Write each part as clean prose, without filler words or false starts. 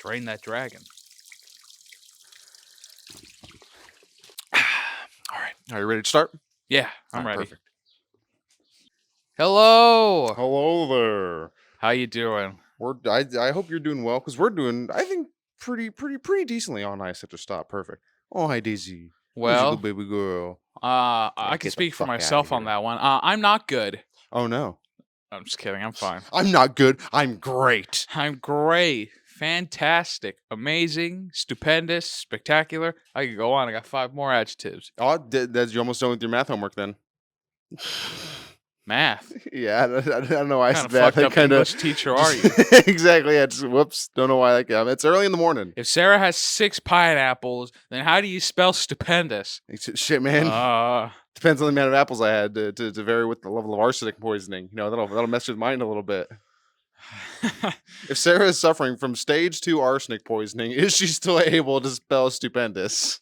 Train that dragon. All right. Are you ready to start? Yeah, I'm ready. Perfect. Hello. Hello there. How you doing? I hope you're doing well, because we're doing, I think, pretty decently. Oh, nice. Such a stop. Perfect. Oh, hi, Daisy. How's your Well, good baby girl? I get can the speak for fuck outta myself on here. that one. I'm not good. Oh, no. I'm just kidding. I'm fine. I'm not good. I'm great. I'm great. Fantastic. Amazing. Stupendous. Spectacular. I could go on. I got 5 more adjectives. Oh, that's you almost done with your math homework then. Math. Yeah, I don't know why I What kind said of that. fucked up English teacher are you? Exactly. Yeah, whoops. Don't know why that came. It's early in the morning. If Sarah has 6 pineapples, then how do you spell stupendous? Shit, man. Depends on the amount of apples I had to vary with the level of arsenic poisoning. You know, that'll mess with mind a little bit. If Sarah is suffering from stage 2 arsenic poisoning, is she still able to spell stupendous?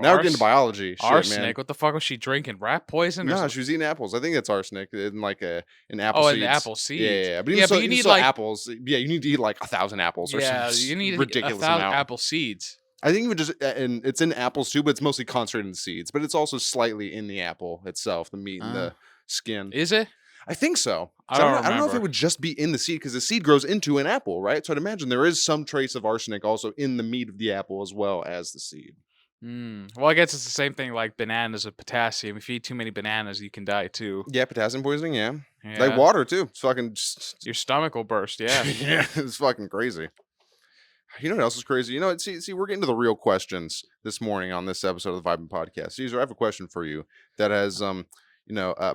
Now we're getting to biology. Shit, arsenic? man. What the fuck was she drinking? Rat poison? No, she was eating apples. I think it's arsenic in like an apple Oh, seeds. in the apple seeds. Yeah. But Yeah, but you need like apples. Yeah, you need to eat like 1,000 apples or something. you need ridiculous 1,000 amount. apple seeds. I think even just, and it's in apples too, but it's mostly concentrated in seeds. But it's also slightly in the apple itself, the meat and the skin. Is it? I think so. I don't know if remember. it would just be in the seed, because the seed grows into an apple, right? So I'd imagine there is some trace of arsenic also in the meat of the apple as well as the seed. Well, I guess it's the same thing like bananas with potassium. If you eat too many bananas, you can die too. Yeah, potassium poisoning, yeah. Yeah. Like water too. It's fucking Your stomach will burst, yeah. yeah, it's fucking crazy. You know what else is crazy? You know, see, we're getting to the real questions this morning on this episode of the Vibin Podcast. Caesar, I have a question for you that has,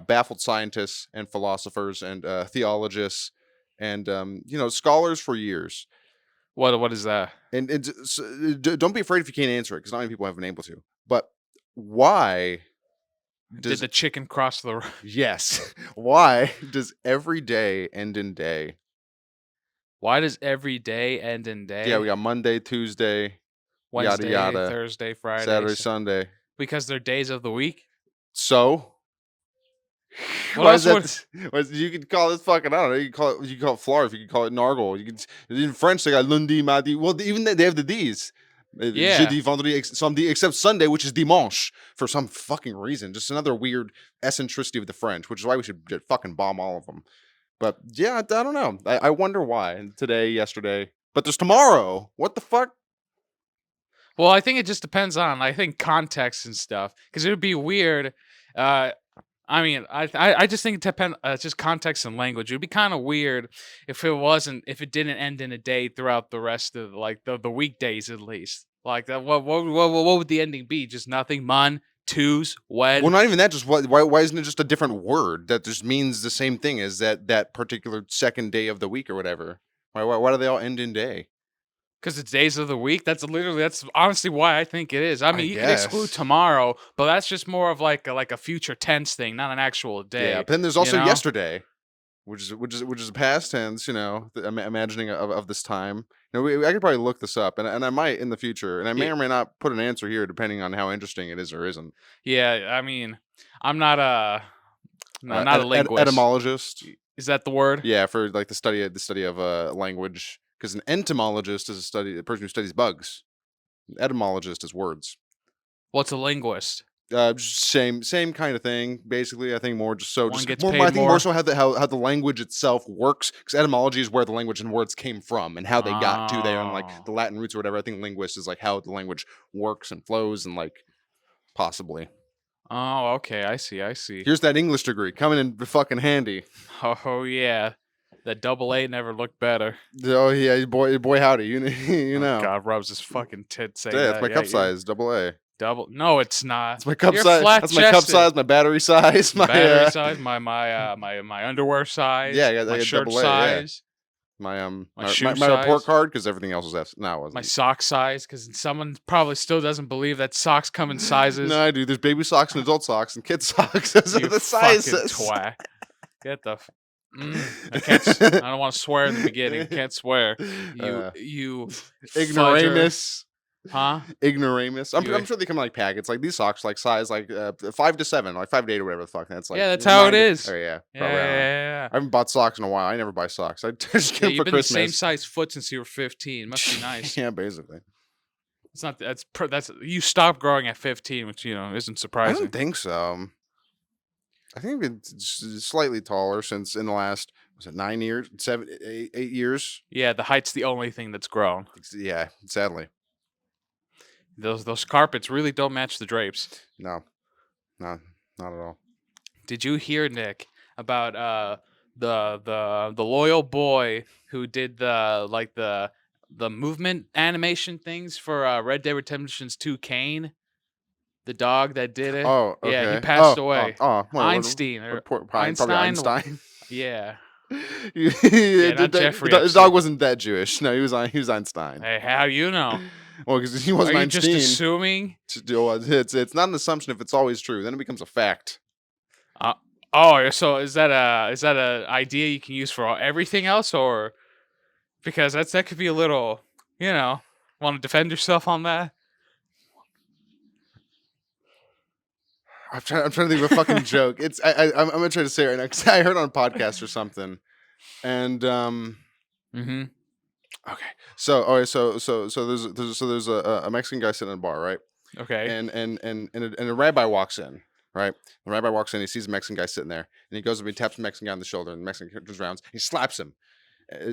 baffled scientists and philosophers and theologists and, scholars for years. What is that? And don't be afraid if you can't answer it, because not many people have been able to. But why Did the chicken cross the road? Yes. Why does every day end in day? Why does every day end in day? Yeah, we got Monday, Tuesday, Wednesday, yada yada, Thursday, Friday, Saturday, Sunday. Because they're days of the week. So, What is else that? You could call it fucking, I don't know. You can call it Flarf. You can call it Nargle. You can, in French they got lundi, mardi. Well, even they have the D's. Yeah. Jeudi, vendredi, samedi, except Sunday, which is dimanche for some fucking reason. Just another weird eccentricity of the French, which is why we should fucking bomb all of them. But yeah, I don't know. I wonder why. Today, yesterday, but there's tomorrow. What the fuck? Well, I think it just depends on, I think, context and stuff. Because it would be weird. I just think it depends. Just context and language. It would be kind of weird if it didn't end in a day throughout the rest of the weekdays at least. Like that. What would the ending be? Just nothing. Mon, twos, wed. Well, not even that. Just why isn't it just a different word that just means the same thing as that particular second day of the week or whatever? Why do they all end in day? Because it's days of the week. That's honestly why I think it is. I mean, you can exclude guess. tomorrow, but that's just more of like a future tense thing, not an actual day. Yeah, but then there's also you know? yesterday, which is past tense. You know, imagining of this time. You know, I could probably look this up, and I might in the future, and I may or may not put an answer here depending on how interesting it is or isn't. Yeah, I mean, I'm not a linguist. Etymologist. Is that the word? Yeah, for like the study of language. Because an entomologist is a person who studies bugs. An etymologist is words. What's a linguist? Same kind of thing. Basically, I think more just so. One Just gets more, paid I think more. more so how the language itself works. Because etymology is where the language and words came from and how they got to there, and like the Latin roots or whatever. I think linguist is like how the language works and flows, and like possibly. Oh, okay. I see. Here's that English degree coming in fucking handy. Oh yeah. That double A never looked better. Oh yeah, boy howdy, you know. God rubs his fucking tit saying Yeah, that. it's my cup size, double A. Double? No, it's not. It's my cup You're size. That's my cup size, my battery size, my battery size, my underwear size. Yeah, I got my shirt double A, size. Yeah. My shoe my size. report card, because everything else was F. No, it wasn't. My sock size, because someone probably still doesn't believe that socks come in sizes. No, I do. There's baby socks and adult socks and kid socks. Those You are the fucking sizes. twat. Get the. I can't. I don't want to swear in the beginning. Can't swear. You ignoramus. Huh? Ignoramus. I'm, You I'm sure they come in like packets. Like these socks, like size like 5 to 7, like 5 to 8 or whatever the fuck. That's like Yeah, that's how it 9 to. is. Oh yeah, Yeah, probably. I don't know. yeah. I haven't bought socks in a while. I never buy socks. I just get Yeah, them you've for been the same Christmas. size foot since you were 15. Must be nice. Yeah, basically. It's not. That's you stopped growing at 15, which isn't I surprising. don't think so. I think it's slightly taller since in the last, was it 9 years, 8 years? Yeah, the height's the only thing that's grown. Yeah, sadly. Those carpets really don't match the drapes. No, not at all. Did you hear, Nick, about the loyal boy who did the movement animation things for Red Dead Redemption's 2 Kane? The dog that did it. Oh, Yeah, he okay. passed away. Einstein. Einstein or Probably Einstein. Einstein. Yeah. Yeah, Not Jeffrey the Epstein. dog wasn't that Jewish. No, he was Einstein. Hey, how do you know? Well, because he Are wasn't you just Einstein. assuming? It's not an assumption if it's always true. Then it becomes a fact. So is that a idea you can use for everything else, or because that could be a little, want to defend yourself on that? I'm trying to think of a fucking joke. I'm gonna try to say it right now because I heard it on a podcast or something, and Mm-hmm. okay. So all right. There's a Mexican guy sitting in a bar, right? Okay. And a rabbi walks in, right? The rabbi walks in, he sees a Mexican guy sitting there, and he goes up, he taps the Mexican guy on the shoulder, and the Mexican turns around, he slaps him.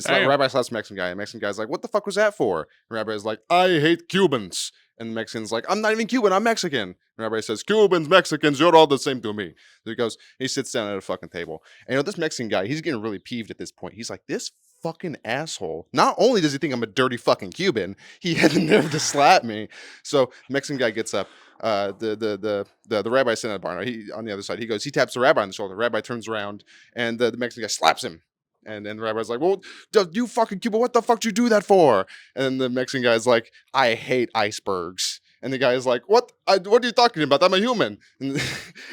Rabbi slaps the Mexican guy, and the Mexican guy's like, "What the fuck was that for?" And Rabbi's like, "I hate Cubans." And the Mexican's like, "I'm not even Cuban, I'm Mexican." And Rabbi says, "Cubans, Mexicans, you're all the same to me." So he sits down at a fucking table. And this Mexican guy, he's getting really peeved at this point. He's like, this fucking asshole. Not only does he think I'm a dirty fucking Cuban, he had the nerve to slap me. So the Mexican guy gets up. The rabbi sitting at the bar. He on the other side. He taps the rabbi on the shoulder. The rabbi turns around, and the Mexican guy slaps him. And then the rabbi's like, "Well, you fucking Cuban, what the fuck did you do that for?" And the Mexican guy's like, "I hate icebergs." And the guy's like, "What? What are you talking about? I'm a human." And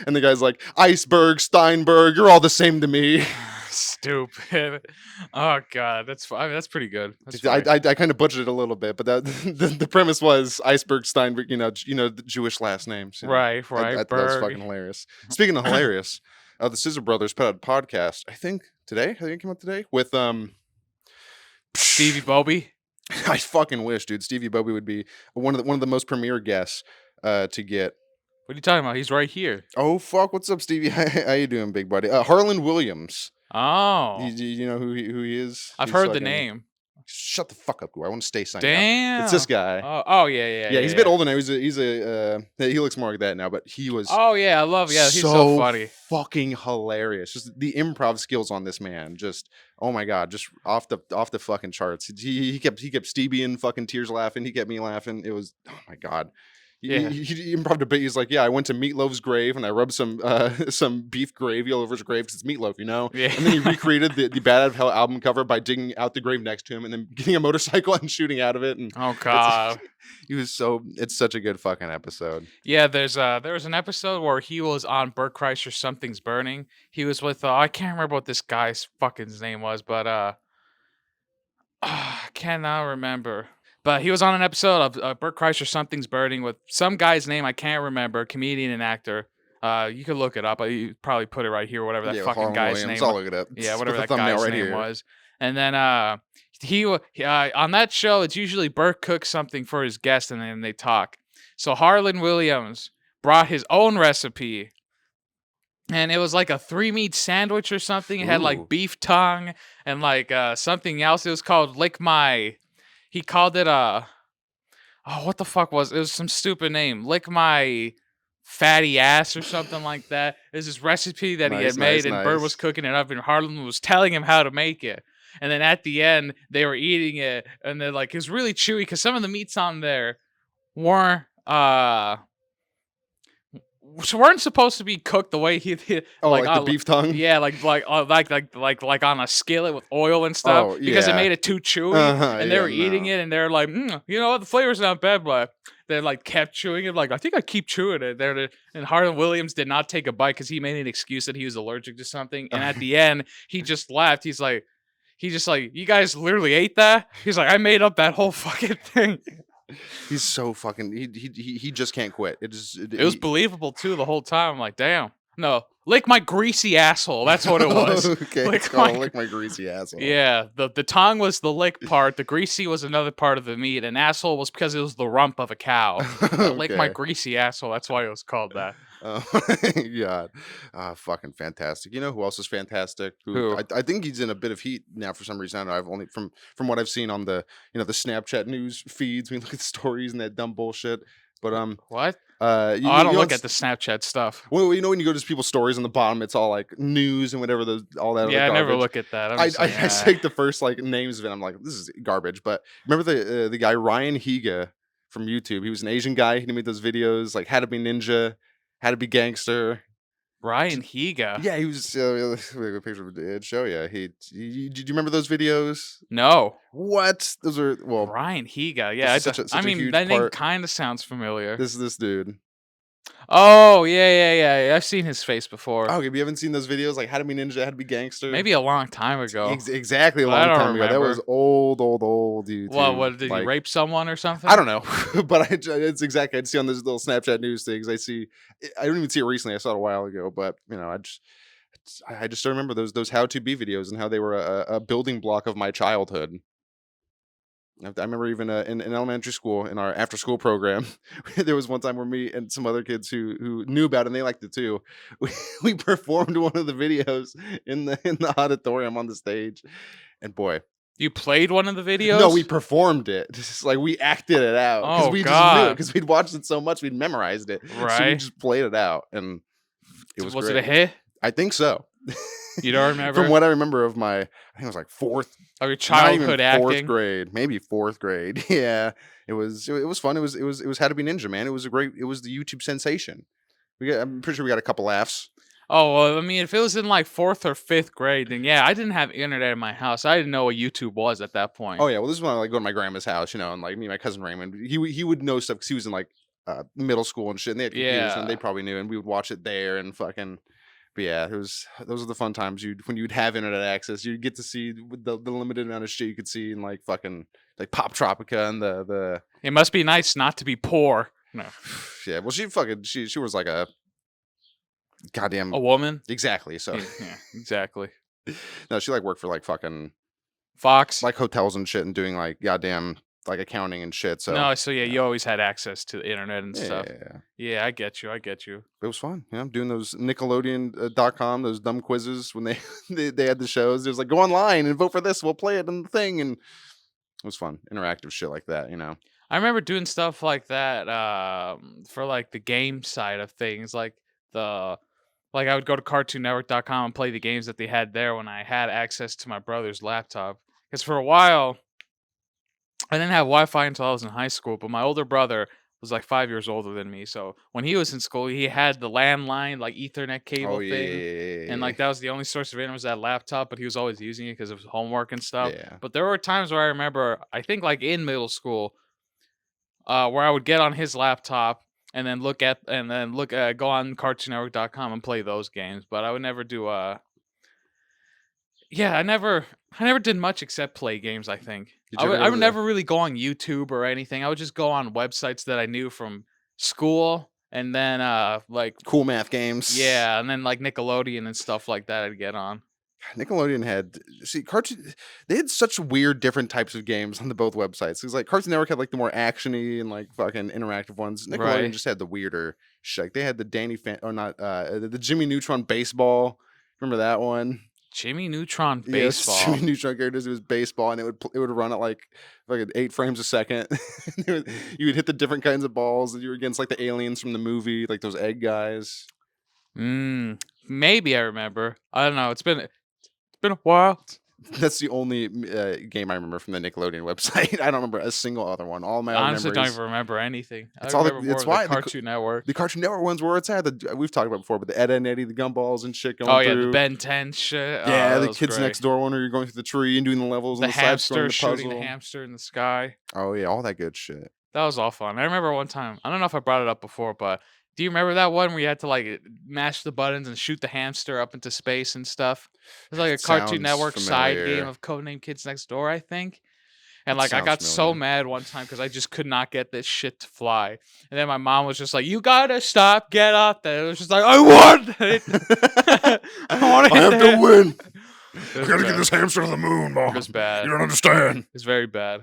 the guy's like, "Iceberg, Steinberg, you're all the same to me." Stupid. Oh god, that's pretty good. I kind of butchered it a little bit, but the premise was Iceberg, Steinberg, the Jewish last names. Right. That was fucking hilarious. Speaking of hilarious, the Scissor Brothers put out a podcast, I think it came out today, with Stevie Bobby. I fucking wish, dude. Stevie Bobby would be one of the most premier guests to get. What are you talking about? He's right here. Oh fuck! What's up, Stevie? How you doing, big buddy? Harlan Williams. Oh, you know who he is? I've heard the name. Shut the fuck up, Gor. I want to stay signed Damn. up. It's this guy. Oh yeah. Yeah, he's a bit older now. He looks more like that now, but he was. Oh yeah, I love. Yeah, he's so funny. Fucking hilarious. Just the improv skills on this man. Just oh my god, just off the fucking charts. He kept Stevie in fucking tears laughing. He kept me laughing. It was oh my god. He improv a bit. He's like, yeah, I went to Meatloaf's grave and I rubbed some beef gravy all over his grave because it's Meatloaf, Yeah. And then he recreated the Bad Out of Hell album cover by digging out the grave next to him and then getting a motorcycle and shooting out of it. And oh god, it's such a good fucking episode. Yeah, there was an episode where he was on Bert Kreischer Something's Burning. He was with I can't remember what this guy's fucking name was, but I cannot remember. But he was on an episode of Bert Kreischer Something's Burning with some guy's name I can't remember, comedian and actor. You could look it up. You probably put it right here, whatever that fucking guy's name. I'll look it up. Yeah, whatever that guy's name was. And then he on that show, it's usually Bert cooks something for his guest and then they talk. So Harlan Williams brought his own recipe. And it was like a 3-meat sandwich or something. It had like beef tongue and like something else. It was called Lick My. He called it what the fuck was it? It was some stupid name. Lick My Fatty Ass or something like that. There's this recipe that he had made and Bert was cooking it up and Harlan was telling him how to make it. And then at the end, they were eating it and they're like, it was really chewy because some of the meats on there weren't supposed to be cooked the way he like the beef tongue. Yeah, like on a skillet with oil and stuff because it made it too chewy. And they were eating it and they're like, you know what, the flavor's not bad, but they like kept chewing it. Like I think I keep chewing it. And Harlan Williams did not take a bite because he made an excuse that he was allergic to something. And at the end, he just laughed. He's like, you guys literally ate that? He's like, I made up that whole fucking thing. He's so fucking. He just can't quit. It was believable too the whole time. I'm like, damn. No, lick my greasy asshole. That's what it was. Okay, it's Lick called my lick my greasy asshole. yeah. The tongue was the lick part. The greasy was another part of the meat, and asshole was because it was the rump of a cow. Lick my Okay. greasy asshole. That's why it was called that. Oh my god. Fucking fantastic. You know who else is fantastic? Who Who? I think he's in a bit of heat now for some reason. I don't know. I've only from what I've seen on the the Snapchat news feeds. We look at stories and that dumb bullshit. But What? you Oh, I don't you look don't at the Snapchat stuff. well, you know when you go to people's stories on the bottom, it's all like news and whatever those all that other Yeah, I never garbage. look at that. I'm I just I, like, I take the first like names of it. I'm like, this is garbage. But remember the guy Ryan Higa from YouTube? He was an Asian guy. He made those videos like how to be ninja, how to be gangster. Ryan Higa. Yeah, he was. A picture of it. Show you. Did you remember those videos? No, What? Those are Ryan Higa. this Yeah, is I such a mean huge that name part. kind of sounds familiar. This dude. Oh yeah. I've seen his face before. Okay, if you haven't seen those videos, like how to be ninja, how to be gangster. Maybe a long time ago, Exactly a but I long don't time ago. That was remember. old Well, YouTube. what did he Like rape someone or I something? don't know, but it's exactly I'd see on those little Snapchat news things. I don't even see it recently. I saw it a while ago, but I just remember those how to be videos and how they were a building block of my childhood. I remember even in elementary school in our after school program, there was one time where me and some other kids who knew about it and they liked it too. We performed one of the videos in the auditorium on the stage, and boy, You played one of the no, we videos? performed it. Just like we acted it out because Oh we just knew it God! because we'd watched it so much we'd memorized it, so we Right? just played it out, and it was Was it a great. hit? I think so. You don't From remember what I remember of my, I think it was like fourth. of your Not even childhood 4th acting? grade, maybe 4th grade. Yeah, it was fun. It was How to Be Ninja, man. It was the YouTube sensation. I'm pretty sure we got a couple laughs. Oh well, I mean, if it was in like fourth or fifth grade, then yeah, I didn't have internet in my house. I didn't know what YouTube was at that point. Oh yeah, well this is when I like go to my grandma's house, and like me and my cousin Raymond, he would know stuff because he was in like middle school and shit, and they had computers, and they Yeah, probably knew, and we would watch it there and fucking. But yeah, those are the fun times when you'd have internet access, you'd get to see the limited amount of shit you could see in like fucking like Pop Tropica and the it must be nice not to be poor. No, yeah. Well, she was like a a goddamn woman. exactly. So Yeah, exactly. no, she like worked for like fucking Fox. like hotels and shit and doing like goddamn like accounting and shit. So No, so yeah, yeah, you always had access to the internet and stuff. yeah. Yeah, I get you. I get you. It was fun. I'm doing those Nickelodeon.com, those dumb quizzes when they, they had the shows. It was like, go online and vote for this. We'll play it in the thing. And it was fun. Interactive shit like that. I remember doing stuff like that for like the game side of things, the like I would go to CartoonNetwork.com and play the games that they had there when I had access to my brother's laptop. Because for a while, I didn't have Wi-Fi until I was in high school, but my older brother was like 5 years older than me. So when he was in school, he had the landline, like Ethernet Oh, cable yeah. thing. And Yeah. like that was the only source of internet was that laptop, but he was always using it because of his homework and stuff. Yeah. But there were times where I remember, I think like in middle school, where I would get on his laptop and then go on CartoonNetwork.com and play those games. But I would never do yeah, I never did much except play games, I think. Did I you ever would go I to would the never really go on YouTube or anything. I would just go on websites that I knew from school and then like cool math games? yeah, and then like Nickelodeon and stuff like that I'd get on. Nickelodeon had cartoon. They had such weird, different types of games on the both websites. Because like Cartoon Network had like the more actiony and like fucking interactive ones. Nickelodeon Right. just had the weirder shit. Like, they had the or not the Jimmy Neutron baseball. Remember that one? Jimmy Neutron Yeah, it was baseball. Jimmy Neutron characters. It was baseball, and it would run at like 8 frames a second. You would hit the different kinds of balls, and you were against like the aliens from the movie, like those egg guys. Maybe I remember. I don't know. It's been a while. That's the only game I remember from the Nickelodeon website. I don't remember a single other one. All my other Honestly, don't memories. even remember anything. I It's all. remember more It's of the why Cartoon Network. the Cartoon Network ones where it's at. We've talked about before, but the Ed, Edd n Eddy, the gumballs and shit Oh going yeah, the through. Ben 10 shit. Oh, Yeah, that the was kids great. next door one where you're going through the tree and doing the levels The on the side scrolling hamster the shooting the puzzle. hamster in the sky. Oh yeah, all that good shit. That was all fun. I remember one time. I don't know if I brought it up before, but do you remember that one where you had to like mash the buttons and shoot the hamster up into space and stuff? It was like a Cartoon Sounds Network side game familiar. of Codename Kids Next Door, I think. And That like I sounds got so familiar. mad one time because I just could not get this shit to fly. And then my mom was just like, "You gotta stop, get up there." It was just like, "I want it. I want to I hit have the to win. It I was gotta get bad. this hamster to the moon, It Mom. was bad. You don't understand. It's very bad.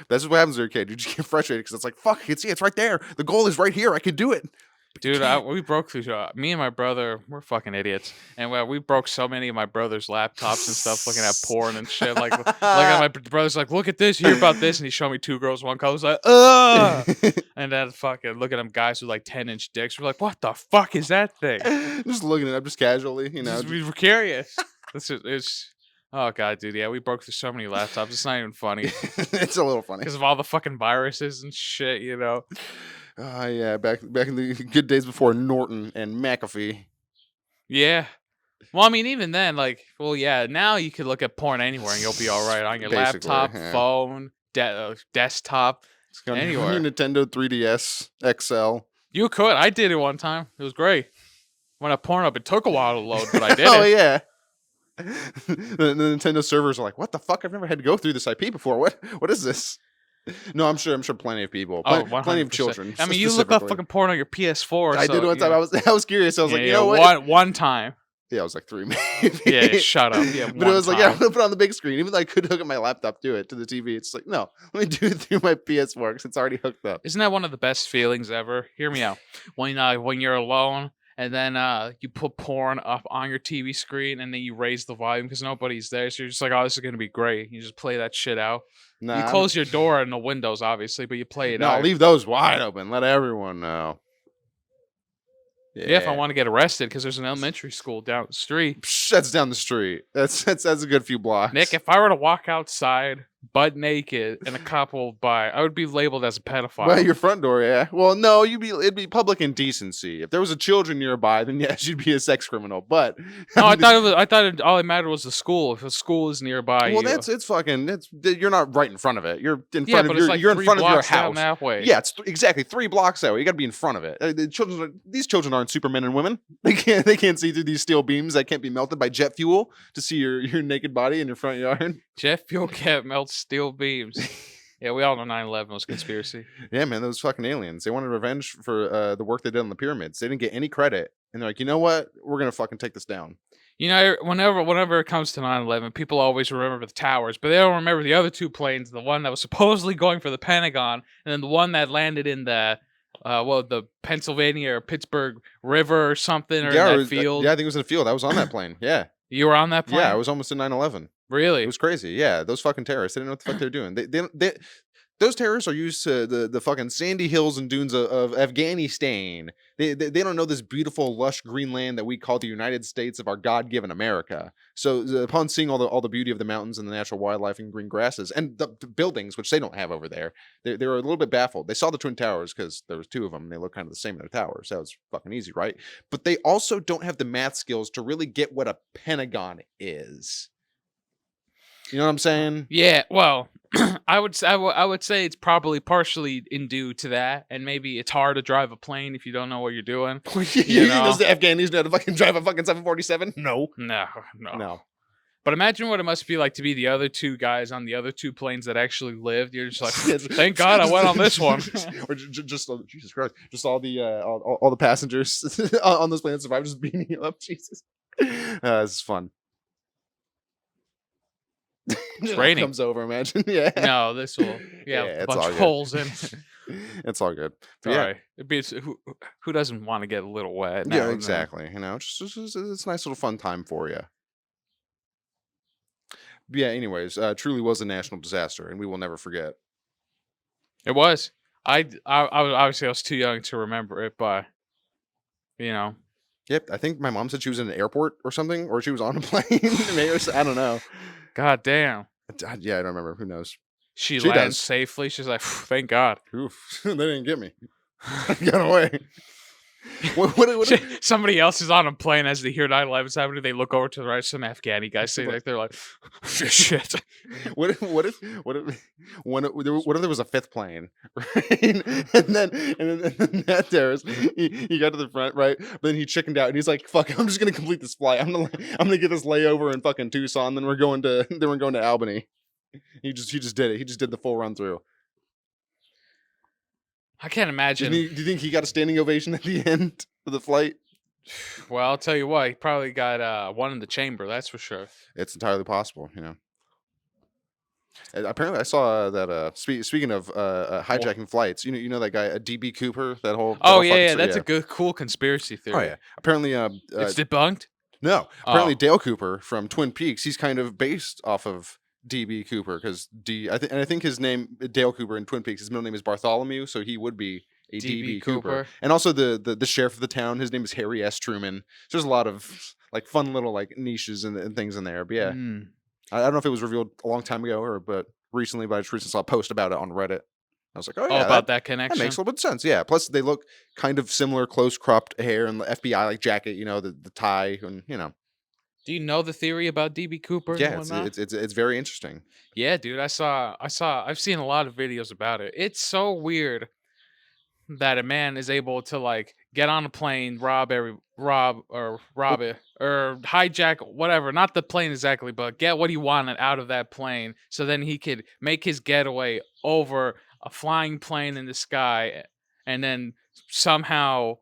That's what happens when you're a kid. You just get frustrated because it's like, fuck, I can see it's right there. The goal is right here. I can do it. But you Dude, can't. we broke through. Me and my brother, we're fucking idiots, and we broke so many of my brother's laptops and stuff, looking at porn and shit. Like my brother's like, "Look at this, hear about this," and he showed me 2 girls, 1 cup. I was like, "Ugh!" And then fucking look at them guys with like 10-inch dicks. We're like, "What the fuck is that thing?" Just looking it up, just casually, We were curious. It's oh god, dude. Yeah, we broke through so many laptops. It's not even funny It's a little funny. because of all the fucking viruses and shit. Yeah, back in the good days before Norton and McAfee. Yeah. Well, I mean, even then, yeah, now you could look at porn anywhere and you'll be all right on your Basically, laptop, yeah. phone, desktop, It's on your anywhere. Nintendo 3DS XL. You could. I did it one time. It was great. Went up porn up. It took a while to load, but I did Oh it. yeah. The Nintendo servers are like, what the fuck? I've never had to go through this IP before. What is this? No, I'm sure plenty of people, Oh, plenty of 100%. children. I mean, you look up specifically. fucking porn on your PS4. I so, did one time. I was curious. I was like, you know what? One time. Yeah, I was like 3 maybe. Yeah, shut up. Yeah, But it was like, yeah, I'm time. gonna put it on the big screen. Even though I could hook up my laptop to the TV. It's like, no, let me do it through my PS4 because it's already hooked up. Isn't that one of the best feelings ever? Hear me out. When you're alone and then you put porn up on your TV screen and then you raise the volume because nobody's there, so you're just like, oh, this is gonna be great. You just play that shit out. Nah, You close your door and the windows, obviously, but you play it No, out. leave those wide open. Let everyone know. Yeah, if I want to get arrested because there's an elementary school down the street. Psh, that's down the street. That's a good few blocks. Nick, if I were to walk outside butt naked and a cop will by, I would be labeled as a pedophile. Well, your front door, yeah. Well, no, it'd be public indecency. If there was a children nearby, then yes, you'd be a sex criminal. But no, I thought all that mattered was the school. If a school is nearby, well, you're not right in front of it. You're in yeah, front but of it's like you're in 3 front of your blocks down house. that way. Yeah, it's exactly 3 blocks that way. You got to be in front of it. These children aren't supermen and women. They can't see through these steel beams that can't be melted by jet fuel to see your naked body in your front yard. Jet fuel can't melt steel beams. Yeah, we all know 9/11 was conspiracy. Yeah, man, those fucking aliens. They wanted revenge for the work they did on the pyramids. They didn't get any credit, and they're like, you know what? We're gonna fucking take this down. Whenever it comes to 9/11, people always remember the towers, but they don't remember the other 2 planes, the one that was supposedly going for the Pentagon, and then the one that landed in the Pennsylvania or Pittsburgh River or something, or in that field. Yeah, I think it was in the field. I was on that plane. Yeah. You were on that plane? Yeah, I was almost in 9/11. Really? It was crazy. Yeah, those fucking terrorists. They didn't know what the fuck they were doing. Those terrorists are used to the fucking sandy hills and dunes of Afghanistan. They don't know this beautiful, lush green land that we call the United States of our God-given America. So upon seeing all the beauty of the mountains and the natural wildlife and green grasses and the buildings, which they don't have over there, they were a little bit baffled. They saw the Twin Towers because there was 2 of them and they look kind of the same in their towers. That was fucking easy, right? But they also don't have the math skills to really get what a pentagon is. You know what I'm saying? Yeah, well, I would say it's probably partially in due to that, and maybe it's hard to drive a plane if you don't know what you're doing. You know, the Afghanis know how to fucking drive a fucking 747? No. No. But imagine what it must be like to be the other 2 guys on the other 2 planes that actually lived. You're just like, thank God I went on this one. Or just Jesus Christ, just all the passengers on those planes survived, just beating you up. Jesus, this is fun. It's raining. Comes over, imagine. Yeah. No, this will. Yeah, a bunch of holes in. It's all good. But sorry, who doesn't want to get a little wet? Yeah, exactly. You know, just it's a nice little fun time for you. But yeah. Anyways, truly was a national disaster, and we will never forget. It was. I obviously I was too young to remember it, but you know. Yep, I think my mom said she was in an airport or something, or she was on a plane. Maybe, I don't know. God damn. Yeah, I don't remember. Who knows? She lands safely. She's like, thank God. Oof, they didn't get me. Got away. Somebody else is on a plane as they hear 9/11's happening. They look over to the right, some Afghani guys say like they're like, shit. What if there was a 5th plane, right? and then that terrorist he got to the front, right? But then he chickened out and he's like, "Fuck, I'm just gonna complete this flight. I'm gonna get this layover in fucking Tucson. Then we're going to Albany." He just did it. He just did the full run through. I can't Do imagine. you think he got a standing ovation at the end of the flight? Well, I'll tell you what, he probably got one in the chamber. That's for sure. It's entirely possible, you know. And apparently, I saw that. Speaking of hijacking flights, you know that guy, DB Cooper, that Oh whole yeah, fucking yeah, that's yeah. a good, cool conspiracy Oh theory. yeah. Apparently, It's debunked. no. Apparently, Oh, Dale Cooper from Twin Peaks. He's kind of based off of DB Cooper because I think his name Dale Cooper in Twin Peaks. His middle name is Bartholomew, so he would be a DB DB Cooper. Cooper. And also the sheriff of the town. His name is Harry S. Truman. So there's a lot of like fun little like niches and things in there. But yeah, Mm. I don't know if it was revealed a long time ago but recently. But I just recently saw a post about it on Reddit. I was like, oh Oh, yeah, about that that connection. makes a little bit of sense. Yeah. Plus, they look kind of similar, close cropped hair and the FBI like jacket. You know, the tie and you know. Do you know the theory about DB Cooper and Yeah, whatnot? it's very interesting. Yeah, dude, I've seen a lot of videos about it. It's so weird that a man is able to like get on a plane, rob it or hijack whatever, not the plane exactly, but get what he wanted out of that plane so then he could make his getaway over a flying plane in the sky and then somehow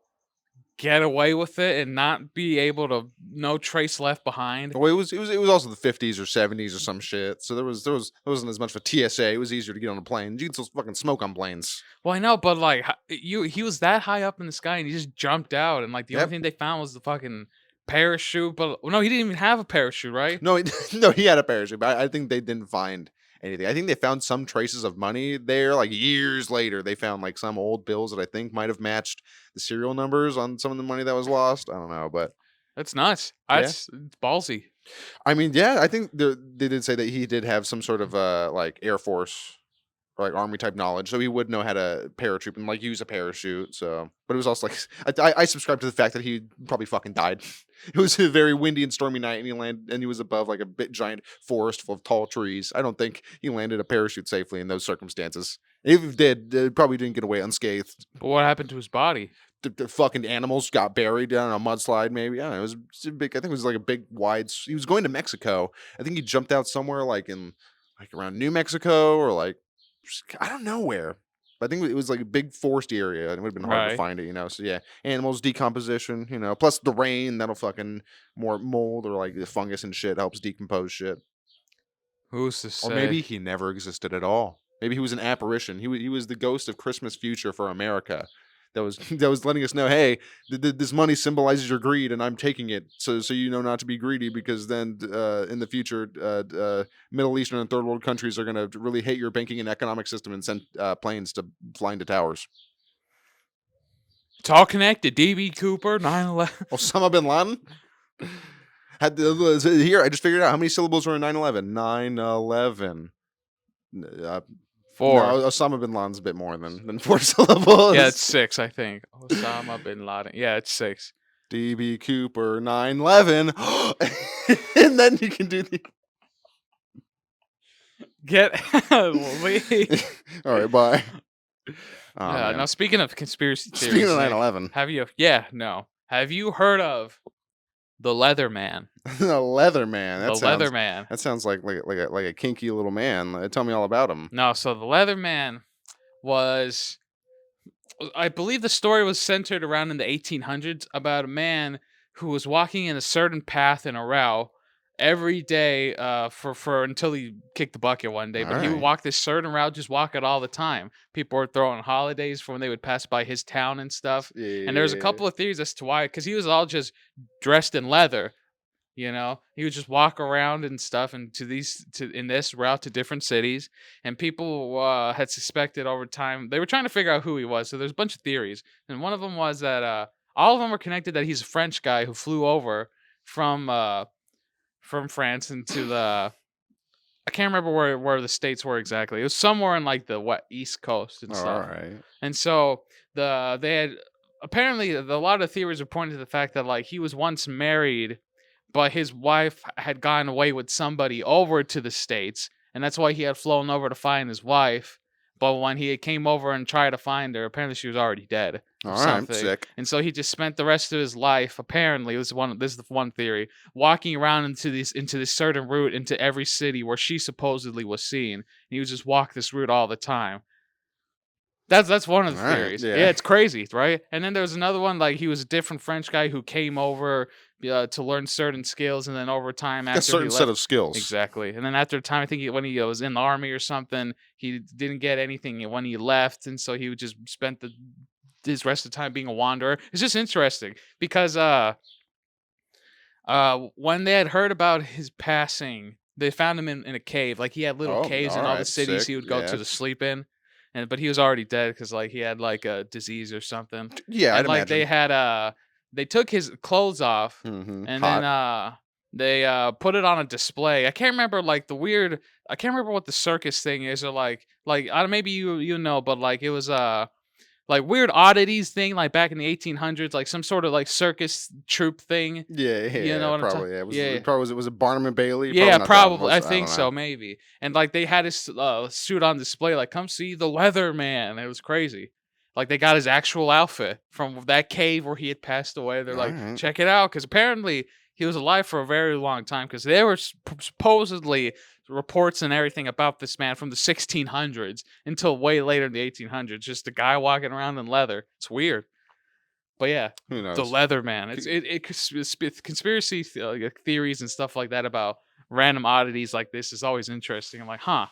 get away with it and not be able to no trace left behind. Well, it was also the 50s or 70s or some shit. So there wasn't as much of a TSA. It was easier to get on a plane. You can still fucking smoke on planes. Well, I know, but like he was that high up in the sky and he just jumped out and like the only Yep. thing they found was the fucking parachute. But no, he didn't even have a parachute, right? No, no, he had a parachute, but I think they didn't find anything. I think they found some traces of money there. Like years later, they found like some old bills that I think might have matched the serial numbers on some of the money that was lost. I don't know, but That's nuts. yeah. That's it's ballsy. I mean, yeah, I think they did say that he did have some sort of like Air Force or like Army type knowledge, so he would know how to parachute and like use a parachute. So, but it was also like I subscribe to the fact that he probably fucking died. It was a very windy and stormy night, and he was above like a big giant forest full of tall trees. I don't think he landed a parachute safely in those circumstances. If he did, probably didn't get away unscathed. But what happened to his body? The fucking animals got buried down a mudslide. Maybe I don't know. It was a big. I think it was like a big wide. He was going to Mexico. I think he jumped out somewhere like in like around New Mexico or like I don't know where. But I think it was like a big foresty area, and it would have been hard to Right. find it. You know. So yeah, animals decomposition. You know, plus the rain that'll fucking more mold or like the fungus and shit helps decompose shit. Who's to Or say? maybe he never existed at all. Maybe he was an apparition. He was the ghost of Christmas future for America. That was that was letting us know, hey, this money symbolizes your greed, and I'm taking it, so you know not to be greedy, because then in the future, Middle Eastern and third world countries are gonna really hate your banking and economic system and send planes to fly into towers. It's all connected. DB Cooper, 9/11. Osama bin Laden here. I just figured out how many syllables were in 9/11. 9/11. Four. No, Osama bin Laden's a bit more than four syllables. Yeah, it's 6, I think. Osama bin Laden. Yeah, it's 6. DB Cooper 9/11. And then you can do the. Get leave. All right, bye. Oh, Yeah, man. now speaking of conspiracy theories, Speaking of Nick, 9/11, have you? Yeah, no. Have you heard of the Leather Man? the Leather Man. The Leather Man. That sounds like a kinky little man. Tell me all about him. No, so the Leather Man was, I believe the story was centered around in the 1800s about a man who was walking in a certain path in a route every day for until he kicked the bucket one day. But he would Alright. walk this certain route, just walk it all the time. People were throwing holidays for when they would pass by his town and stuff. And there's a couple of theories as to why, because he was all just dressed in leather. You know, he would just walk around and stuff, and in this route to different cities, and people had suspected over time. They were trying to figure out who he was. So there's a bunch of theories, and one of them was that all of them were connected that he's a French guy who flew over from France into the. I can't remember where the states were exactly. It was somewhere in like the East Coast and All stuff. right. And so they had apparently a lot of theories are pointing to the fact that like he was once married, but his wife had gone away with somebody over to the States, and that's why he had flown over to find his wife. But when he came over and tried to find her, apparently she was already dead or All right, something. sick. And so he just spent the rest of his life, apparently, this is the one theory, walking around into this certain route into every city where she supposedly was seen. And he would just walk this route all the time. That's one All of the right, theories. Yeah, yeah. it's crazy, right? And then there was another one, like he was a different French guy who came over to learn certain skills, and then over time A after he certain set left, of skills. exactly, and then after a time, I think when he was in the army or something, he didn't get anything when he left, and so he would just spent his rest of the time being a wanderer. It's just interesting because when they had heard about his passing, they found him in a cave. Like he had little Oh, caves all in all the right, cities sick. he would go Yeah, to sleep in, and but he was already dead because like he had like a disease or something, yeah. I'd and like imagine. they took his clothes off, and then Hot. they put it on a display. I can't remember like the weird. I can't remember what the circus thing is or like I don't maybe you know, but like it was like weird oddities thing like back in the 1800s, like some sort of like circus troupe thing. Yeah, You know yeah, what I'm talking? probably. Yeah, Yeah. was it Barnum and Bailey? Probably Yeah, not that. probably. I I think don't know. so, maybe. And like they had his suit on display, like come see the Leather Man. It was crazy. Like they got his actual outfit from that cave where he had passed away. They're All like, right. check it out, because apparently he was alive for a very long time. Because there were supposedly reports and everything about this man from the 1600s until way later in the 1800s. Just a guy walking around in leather. It's weird. But yeah, Who the knows? Leather Man. Conspiracy like, theories and stuff like that about random oddities like this is always interesting. I'm like, huh.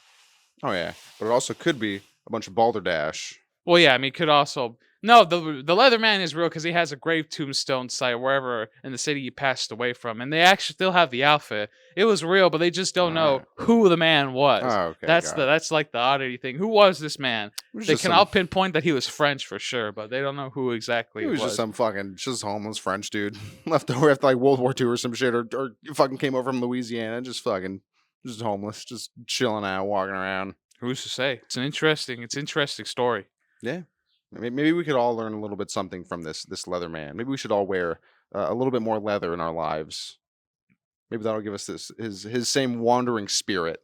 Oh yeah, but it also could be a bunch of balderdash. Well, yeah. I mean, could also no. The Leather Man is real because he has a grave tombstone site wherever in the city he passed away from, and they actually still have the outfit. It was real, but they just All don't know right. who the man was. Oh, okay, got it. That's like the oddity thing. Who was this man? It was They just can all some. pinpoint that he was French for sure, but they don't know who exactly He it was just was. some fucking just homeless French dude left over after like World War II or some shit, or fucking came over from Louisiana, just homeless, just chilling out, walking around. Who's to say? It's an interesting story. Yeah, maybe we could all learn a little bit something from this leather man. Maybe we should all wear a little bit more leather in our lives. Maybe that'll give us his same wandering spirit.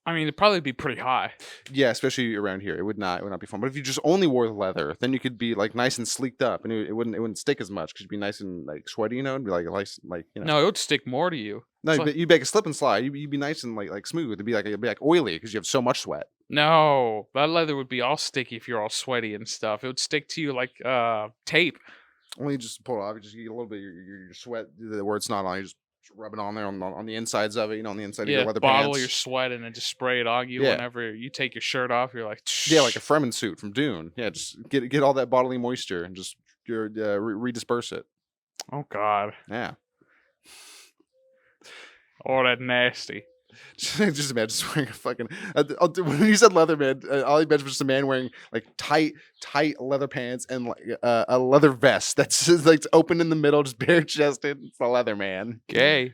I mean, it'd probably be pretty high. Yeah, especially around here, it would not be fun. But if you just only wore the leather, then you could be like nice and sleeked up, and it wouldn't stick as much because you'd be nice and like sweaty, and be like nice, like No, it would stick more to you. No, It's like but you'd be like a slip and slide. You'd be nice and like smooth. It'd be like oily because you have so much sweat. no, that leather would be all sticky if you're all sweaty and stuff. It would stick to you like tape. Only just pull it off. You just get a little bit of your sweat where it's not on. You just rub it on there on the insides of it. On the inside of your Yeah, leather bottle pants. your sweat and then just spray it on you Yeah, whenever you take your shirt off. You're like, yeah, like a Fremen suit from Dune. Yeah, just get all that bodily moisture and just redisperse it. oh god, Yeah. oh that nasty. Just imagine just wearing a fucking. When you said leather, man, all I imagine was just a man wearing like tight leather pants and like a leather vest that's just like open in the middle, just bare chested. It's the leather man. Gay,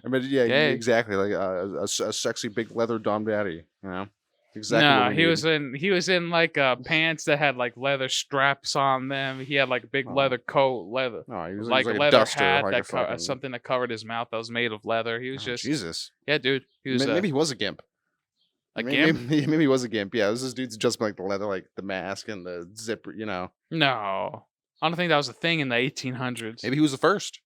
I mean, yeah, gay. exactly. Like a sexy big leather dom daddy. You know, exactly what Nah, we need. he was in like pants that had like leather straps on them. He had like a big Oh, leather coat, leather no, he was like a like a leather duster, hat like a that fucking. something that covered his mouth that was made of leather. He was Oh, just Jesus. yeah, dude. He was Maybe he was a gimp. a Maybe, gimp. maybe he was a gimp. Yeah, this dude's just like the leather, like the mask and the zipper. You know, No, I don't think that was a thing in the 1800s. maybe he was the first.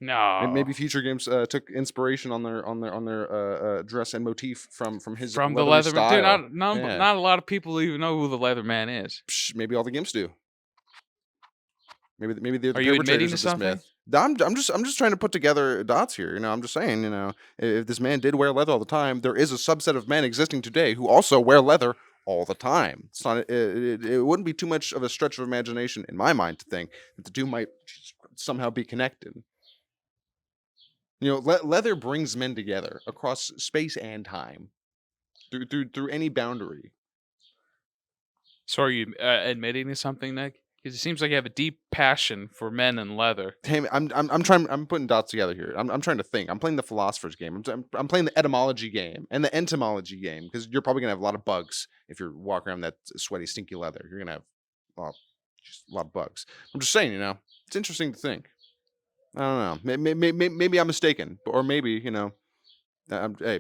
No, Maybe future games took inspiration on their dress and motif from his from the leathery Leatherman. Dude, style. Yeah, not a lot of people even know who the Leatherman is. maybe all the gimps do. Maybe they're the Are you admitting perpetrators to of this something? myth. I'm just trying to put together dots here. I'm just saying. If this man did wear leather all the time, there is a subset of men existing today who also wear leather all the time. It's not. It wouldn't be too much of a stretch of imagination in my mind to think that the two might somehow be connected. Leather brings men together across space and time through any boundary. So are you admitting to something, Nick? Because it seems like you have a deep passion for men and leather. Hey, I'm trying. I'm putting dots together here. I'm trying to think. I'm playing the philosopher's game. I'm playing the etymology game and the entomology game because you're probably gonna have a lot of bugs if you're walking around that sweaty, stinky leather. You're gonna have just a lot of bugs. I'm just saying. It's interesting to think. I don't know. Maybe I'm mistaken, or maybe hey,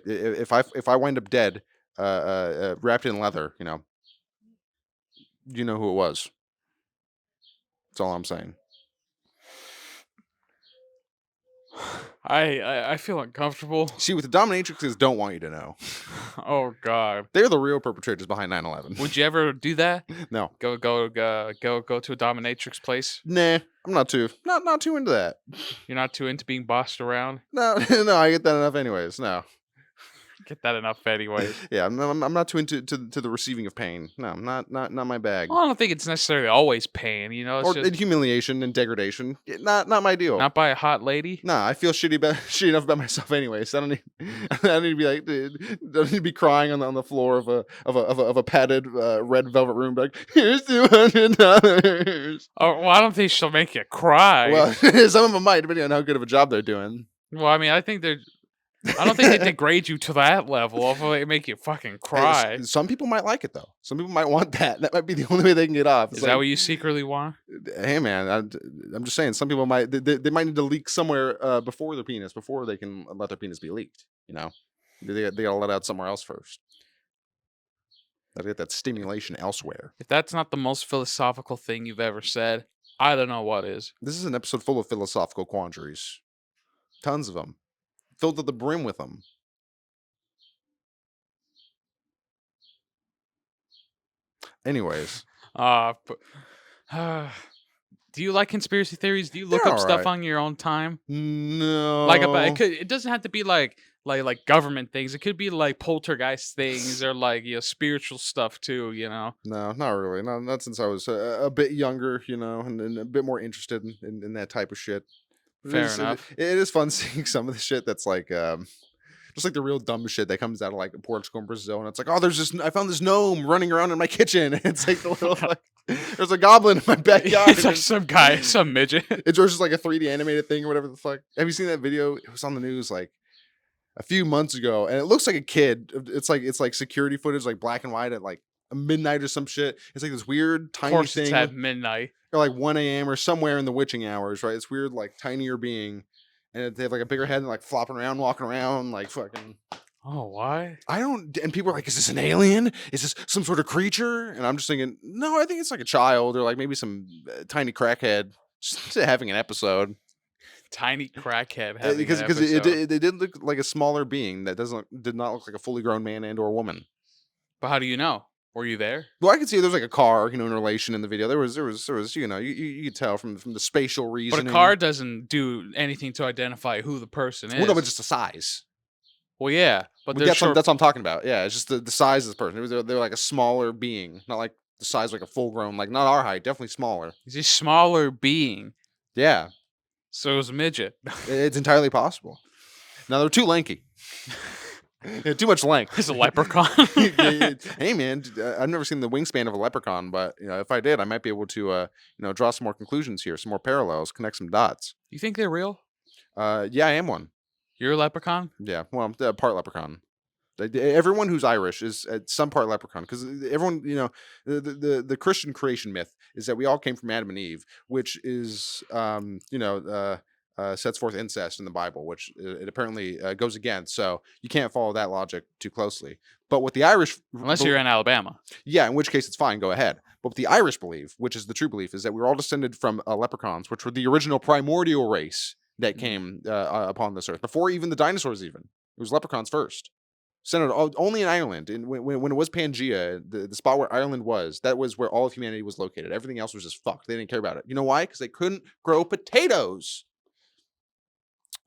if I wind up dead, wrapped in leather. You know who it was. That's all I'm saying. I feel uncomfortable. See, what the dominatrixes don't want you to know, Oh God. they're the real perpetrators behind 9/11. Would you ever do that? No, Go to a dominatrix place? nah, I'm not too into that. You're not too into being bossed around? No, no, I get that enough anyways. No, Get that enough anyways. yeah, I'm not too into to the receiving of pain. No, not my bag. Well, I don't think it's necessarily always pain, it's Or just humiliation and degradation. Not my deal. not by a hot lady. Nah, I feel shitty enough about myself anyway. So I don't need I don't need to be like don't need to be crying on the floor of a padded red velvet room. Like, here's $200. Oh, well, I don't think she'll make you cry. Well, some of them might, depending on how good of a job they're doing. Well, I mean, I don't think they degrade you to that level. If they make you fucking Hey, cry. some people might like it though. Some people might want that. That might be the only way they can get off. It's Is that what you secretly want? hey man, I'm just saying. Some people might they might need to leak somewhere before their penis before they can let their penis be leaked. They gotta let out somewhere else first. Gotta get that stimulation elsewhere. If that's not the most philosophical thing you've ever said, I don't know what is. This is an episode full of philosophical quandaries. Tons of them. Filled to the brim with them. Anyways. But, do you like conspiracy theories? Do you look They're up stuff alright. on your own time? No. Like it doesn't have to be like government things. It could be like poltergeist things or like spiritual stuff too. No, not really. Not since I was a bit younger, and a bit more interested in that type of shit. Fair enough. It is fun seeing some of the shit that's like just like the real dumb shit that comes out of like Portugal and Brazil, and it's like, oh, I found this gnome running around in my kitchen. And it's like the little like, there's a goblin in my backyard. It's like some guy, some midget. It's just like a 3D animated thing or whatever the fuck. Have you seen that video? It was on the news like a few months ago, and it looks like a kid. It's like security footage, like black and white at like midnight or some shit. It's like this weird Of tiny course, thing, it's at midnight. or like 1 a.m. or somewhere in the witching hours, right? It's weird, like tinier being, and they have like a bigger head and like flopping around, walking around, like fucking. Oh, why? I don't. And people are like, "Is this an alien? Is this some sort of creature?" And I'm just thinking, no, I think it's like a child or like maybe some tiny crackhead just having an episode. Tiny crackhead having Because an it episode. did look like a smaller being that did not look like a fully grown man and or woman. But how do you know? Were you there? Well, I could see there's like a car, in relation in the video. There was, you could tell from the spatial But reasoning. a car doesn't do anything to identify who the person is. Well, no, but just the size. Well, yeah, but Well, they're short. that's what I'm talking about. Yeah, it's just the size of the person. They're like a smaller being, not like the size like a full grown, like not our height, definitely smaller. He's a smaller being, Yeah, so it was a midget. it's entirely possible. Now they're too lanky. Yeah, too much length. He's a leprechaun. Hey man, I've never seen the wingspan of a leprechaun, but if I did, I might be able to draw some more conclusions here, some more parallels, connect some dots. You think they're real? Yeah, I am one. You're a leprechaun? Yeah, well, I'm part leprechaun. Everyone who's Irish is at some part leprechaun, because everyone, the Christian creation myth is that we all came from Adam and Eve, which is sets forth incest in the Bible, which it apparently goes against. So you can't follow that logic too closely. But what the Irish, Unless you're in Alabama. yeah, in which case it's fine, go ahead. But what the Irish believe, which is the true belief, is that we were all descended from leprechauns, which were the original primordial race that came upon this earth before even the dinosaurs. Even it was leprechauns first. Centered only in Ireland. And when it was Pangea, the spot where Ireland was, that was where all of humanity was located. Everything else was just fucked. They didn't care about it. You know why? Because they couldn't grow potatoes.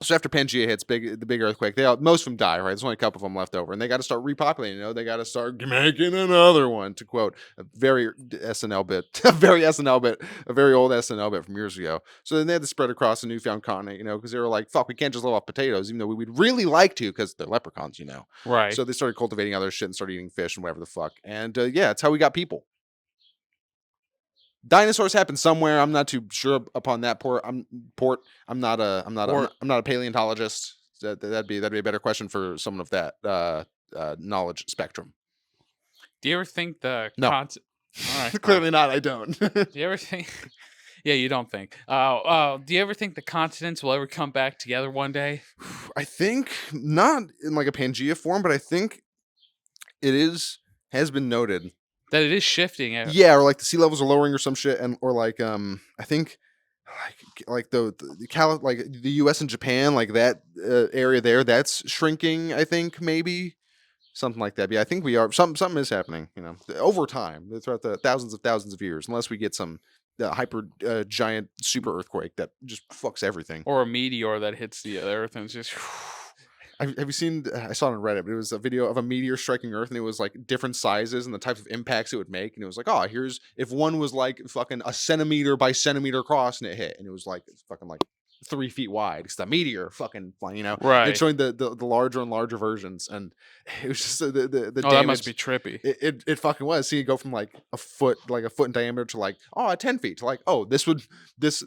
So after Pangea hits the big earthquake, most of them die, right? There's only a couple of them left over, and they got to start repopulating. They got to start making another one. To quote a very SNL bit, a very old SNL bit from years ago. So then they had to spread across the newfound continent, because they were like, "Fuck, we can't just live off potatoes," even though we would really like to, because they're leprechauns, Right. So they started cultivating other shit and started eating fish and whatever the fuck. And yeah, that's how we got people. Dinosaurs happened somewhere. I'm not too sure upon that I'm not a paleontologist. That'd be a better question for someone of that knowledge spectrum. Do you ever think the No. All right. Clearly not. I don't. Do you ever think? Yeah, you don't think. Do you ever think the continents will ever come back together one day? I think not in like a Pangea form, but I think it has been noted. That it is shifting. Yeah, or like the sea levels are lowering or some shit, and or like I think like like the U.S. and Japan, like that area there, that's shrinking. I think maybe something like that. But yeah, I think we are something is happening. Over time throughout the thousands of years, unless we get some hyper giant super earthquake that just fucks everything. Or a meteor that hits the Earth and it's just. Have you seen? I saw it on Reddit, but it was a video of a meteor striking Earth, and it was like different sizes and the types of impacts it would make. And it was like, oh, here's if one was like fucking a centimeter by centimeter across, and it hit, and it was like fucking like 3 feet wide. It's the meteor fucking flying, And Right. showing the larger and larger versions, and it was just the Oh, damage. that must be trippy. It fucking was. See, it go from like a foot in diameter to like 10 feet to like this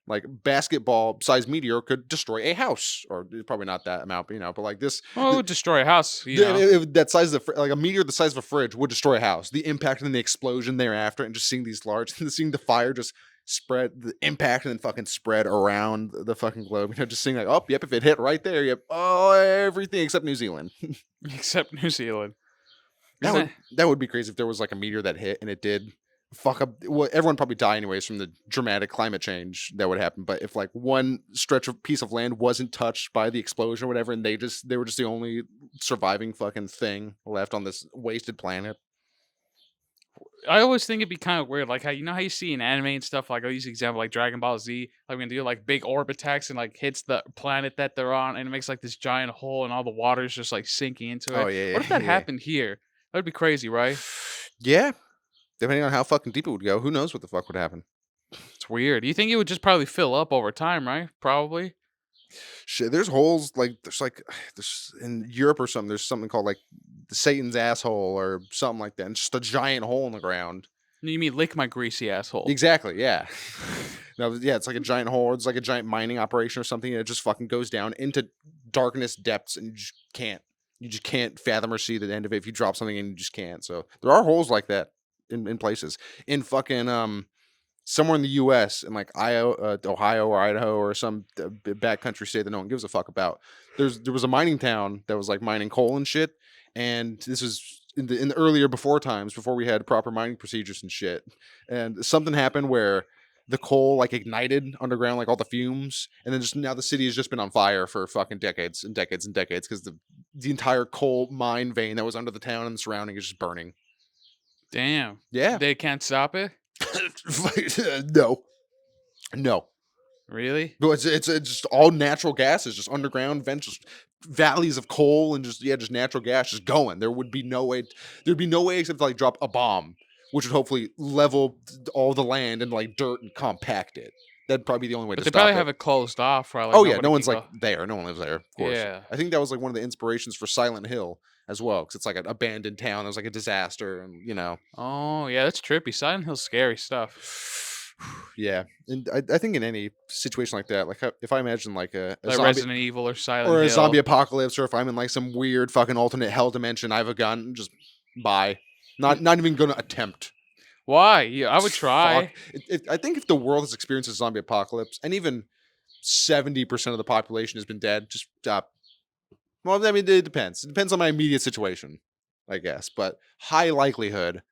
like basketball sized meteor could destroy a house, or probably not that amount, but like this. Well, it would destroy a house. That size of like a meteor the size of a fridge would destroy a house. The impact and the explosion thereafter, and just seeing these large, seeing the fire just spread, the impact and then fucking spread around the fucking globe. Just seeing like, oh, yep, if it hit right there, yep, oh, everything except New Zealand. Except New Zealand. That would be crazy if there was like a meteor that hit and it did fuck up. Well, everyone probably die anyways from the dramatic climate change that would happen. But if like one stretch of piece of land wasn't touched by the explosion or whatever, and they were just the only surviving fucking thing left on this wasted planet. I always think it'd be kind of weird, like how you see in anime and stuff. Like I'll use the example like Dragon Ball Z, like when they do like big orb attacks and like hits the planet that they're on, and it makes like this giant hole, and all the water's just like sinking into it. Oh yeah, What if that yeah. happened here? That'd be crazy, right? Yeah, depending on how fucking deep it would go, who knows what the fuck would happen. It's weird. You think it would just probably fill up over time, right? Probably. Shit, there's holes there's in Europe or something. There's something called like the Satan's asshole or something like that. And just a giant hole in the ground. You mean lick my greasy asshole? Exactly. Yeah. No. Yeah. It's like a giant hole. It's like a giant mining operation or something. And it just fucking goes down into darkness depths, and you just can't. You just can't fathom or see the end of it if you drop something, and you just can't. So there are holes like that in places. In fucking somewhere in the U.S. in like Ohio or Idaho or some backcountry state that no one gives a fuck about. There was a mining town that was like mining coal and shit, and this was in the earlier before times, before we had proper mining procedures and shit. And something happened where the coal like ignited underground, like all the fumes, and then just now the city has just been on fire for fucking decades and decades and decades because the entire coal mine vein that was under the town and the surrounding is just burning. Damn. Yeah. They can't stop it? No. Really? But it's just all natural gases, just underground vents, just valleys of coal, and just natural gas just going. There'd be no way except to like drop a bomb, which would hopefully level all the land and like dirt and compact it. That'd probably be the only way But to they stop probably it. have it closed off, right? Like, Oh yeah, no nobody one's can like go- there. No one lives there, of course. Yeah. I think that was like one of the inspirations for Silent Hill as well, because it's like an abandoned town. There was like a disaster, and Oh, yeah, that's trippy. Silent Hill's scary stuff. yeah. And I think in any situation like that, like if I imagine like a Like zombie Resident Evil or Silent or a Hill. zombie apocalypse, or if I'm in like some weird fucking alternate hell dimension, I have a gun, just bye. Not even gonna attempt. Why? Yeah, I would try. Fuck. I think if the world has experienced a zombie apocalypse, and even 70% of the population has been dead, just stop. Well, I mean, it depends. It depends on my immediate situation, I guess. But high likelihood,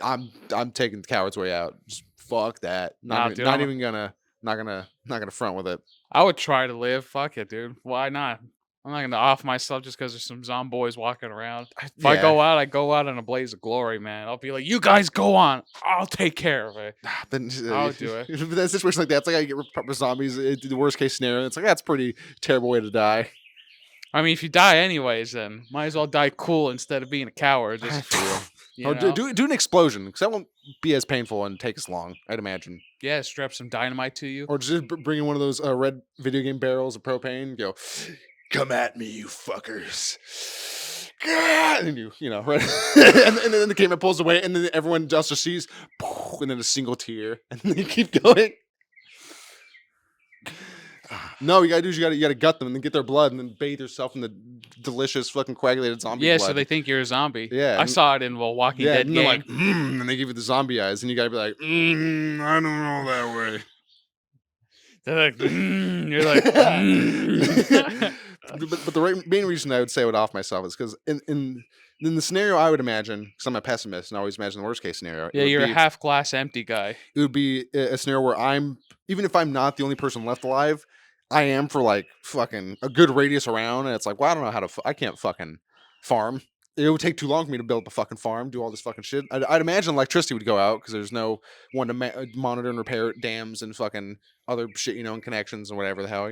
I'm taking the coward's way out. Just fuck that. Nah, Not dude, even gonna front with it. I would try to live. Fuck it, dude. Why not? I'm not gonna off myself just because there's some zomboys walking around. If I go out in a blaze of glory, man. I'll be like, you guys go on. I'll take care of it. Then I'll do it. But that situation like that, it's like I get ripped with zombies. The worst case scenario. It's like that's a pretty terrible way to die. I mean, if you die anyways, then might as well die cool instead of being a coward. Just, Or do an explosion, because that won't be as painful and take as long, I'd imagine. Yeah, strap some dynamite to you. Or just bring in one of those red video game barrels of propane. Go, come at me, you fuckers. And then right? and then the camera pulls away, and then everyone just sees, and then a single tear, and then you keep going. No, you gotta do is you gotta gut them and then get their blood and then bathe yourself in the delicious fucking coagulated zombie Yeah, blood. so they think you're a zombie. Yeah, I saw it in Walking yeah, Dead and they're game. like, and they give you the zombie eyes, and you gotta be like, I don't know that way. They're like, you're like, but the main reason I would say I would off myself is because in then the scenario I would imagine, because I'm a pessimist and I always imagine the worst case scenario. Yeah, you're a half glass empty guy. It would be a scenario where even if I'm not the only person left alive, I am for like fucking a good radius around, and it's like, well, I don't know how to, I can't fucking farm. It would take too long for me to build up a fucking farm, do all this fucking shit. I'd imagine electricity would go out because there's no one to monitor and repair dams and fucking other shit, and connections and whatever the hell,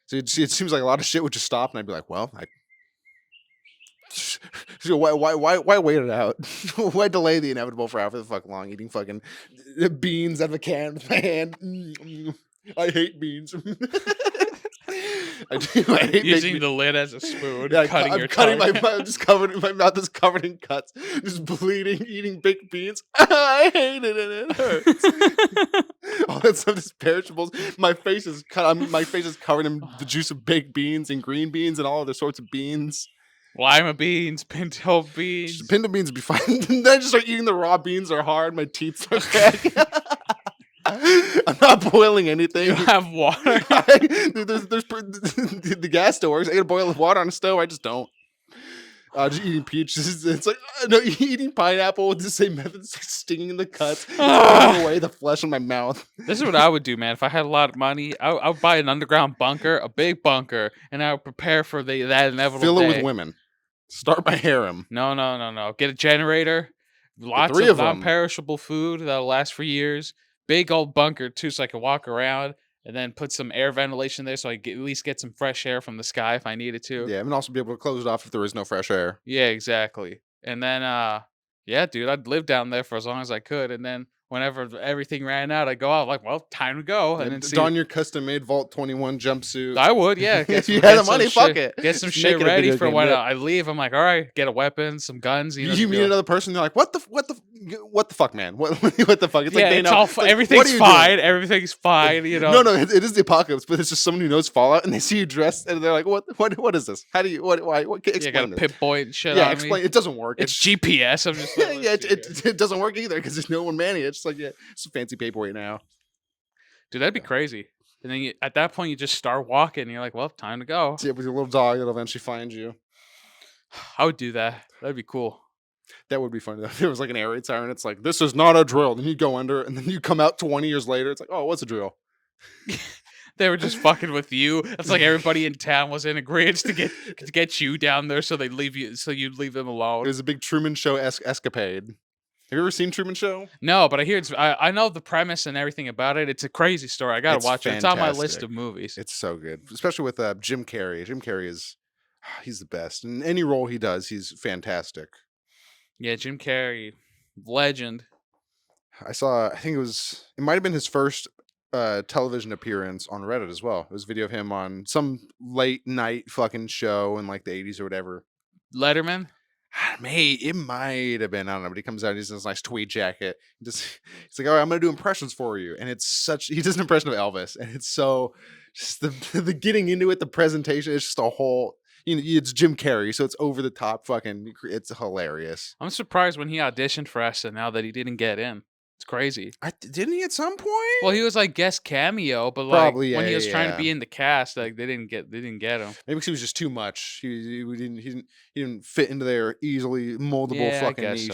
So it seems like a lot of shit would just stop, and I'd be like, well, so why wait it out? Why delay the inevitable for however the fuck long? Eating fucking beans out of a can with my hand. I hate beans. I do. I hate Using the lid as a spoon, yeah, cutting I'm your cutting tongue. my mouth is covered in cuts, just bleeding, eating baked beans. I hate it and it hurts. All that stuff is perishables. My face is my face is covered in the juice of baked beans and green beans and all other sorts of beans. Lima beans, pinto beans. Pinto beans would be fine. Then I just start eating the raw beans. Are hard. My teeth start cracking. I'm not boiling anything. You have water. There's the gas still works. I gotta boil the water on the stove. I just don't. Just eating peaches. It's like no, eating pineapple with the same method. It's like stinging in the cuts, pulling away the flesh in my mouth. This is what I would do, man. If I had a lot of money, I would buy an underground bunker, a big bunker, and I would prepare for that inevitable Fill it day. with women. Start my harem. No. Get a generator. Lots three of of 'em. non-perishable food that'll last for years. Big old bunker too, so I can walk around, and then put some air ventilation there, so I at least get some fresh air from the sky if I needed to. Yeah, and also be able to close it off if there is no fresh air. Yeah, exactly. And then, yeah, dude, I'd live down there for as long as I could, and then whenever everything ran out, I'd go out like, well, time to go, and then see. Don your custom-made Vault 21 jumpsuit. I would, yeah. If you had the money, fuck it. Get some Just shit make it a ready video for game, when yeah. I leave. I'm like, all right, get a weapon, some guns. You know, You the meet deal. another person, they're like, what the fuck, man? What the fuck? It's Yeah, like they it's know. all it's like, what everything's are you fine. doing? Everything's fine. You know. No, it is the apocalypse, but it's just someone who knows Fallout, and they see you dressed, and they're like, what is this? How do you, why, what, You got a explain this? Pip Boy and shit Yeah, on explain. me. It doesn't work. It's GPS. I'm just like, yeah, let's see here. it doesn't work either because there's no one manning it. It's just like, yeah, it's a fancy paperweight now. Dude, that'd be crazy. And then at that point, you just start walking. And you're like, well, time to go. So, yeah, with your little dog, it'll eventually find you. I would do that. That'd be cool. That would be funny though. If there was like an air raid siren, it's like, this is not a drill. Then you go under, and then you come out 20 years later. It's like, oh, what's a drill? They were just fucking with you. It's like everybody in town was in agreement to get you down there, so they leave you, so you'd leave them It alone. was a big Truman Show escapade. Have you ever seen Truman Show? No, but I hear I know the premise and everything about it. It's a crazy story. I gotta It's watch it. It's on my list fantastic. of movies. It's so good, especially with Jim Carrey. Jim Carrey is, he's the best. In any role he does, he's fantastic. Yeah, Jim Carrey, legend. I think it might have been his first television appearance on Reddit as well. It was a video of him on some late night fucking show in like the 80s or whatever. Letterman. It might have been. I don't know, but he comes out. He's in this nice tweed jacket. He's like, "All right, I'm gonna do impressions for you." And he does an impression of Elvis, and it's so just the getting into it, the presentation. It's just a whole. It's Jim Carrey, so it's over the top. Fucking, it's hilarious. I'm surprised when he auditioned for SNL that he didn't get in. It's crazy. Didn't he at some point? Well, he was like guest cameo, but like Probably, when he yeah, was trying to be yeah. in the cast, like they didn't get him. Maybe because he was just too much. He didn't fit into their easily moldable Yeah, I fucking guess niche.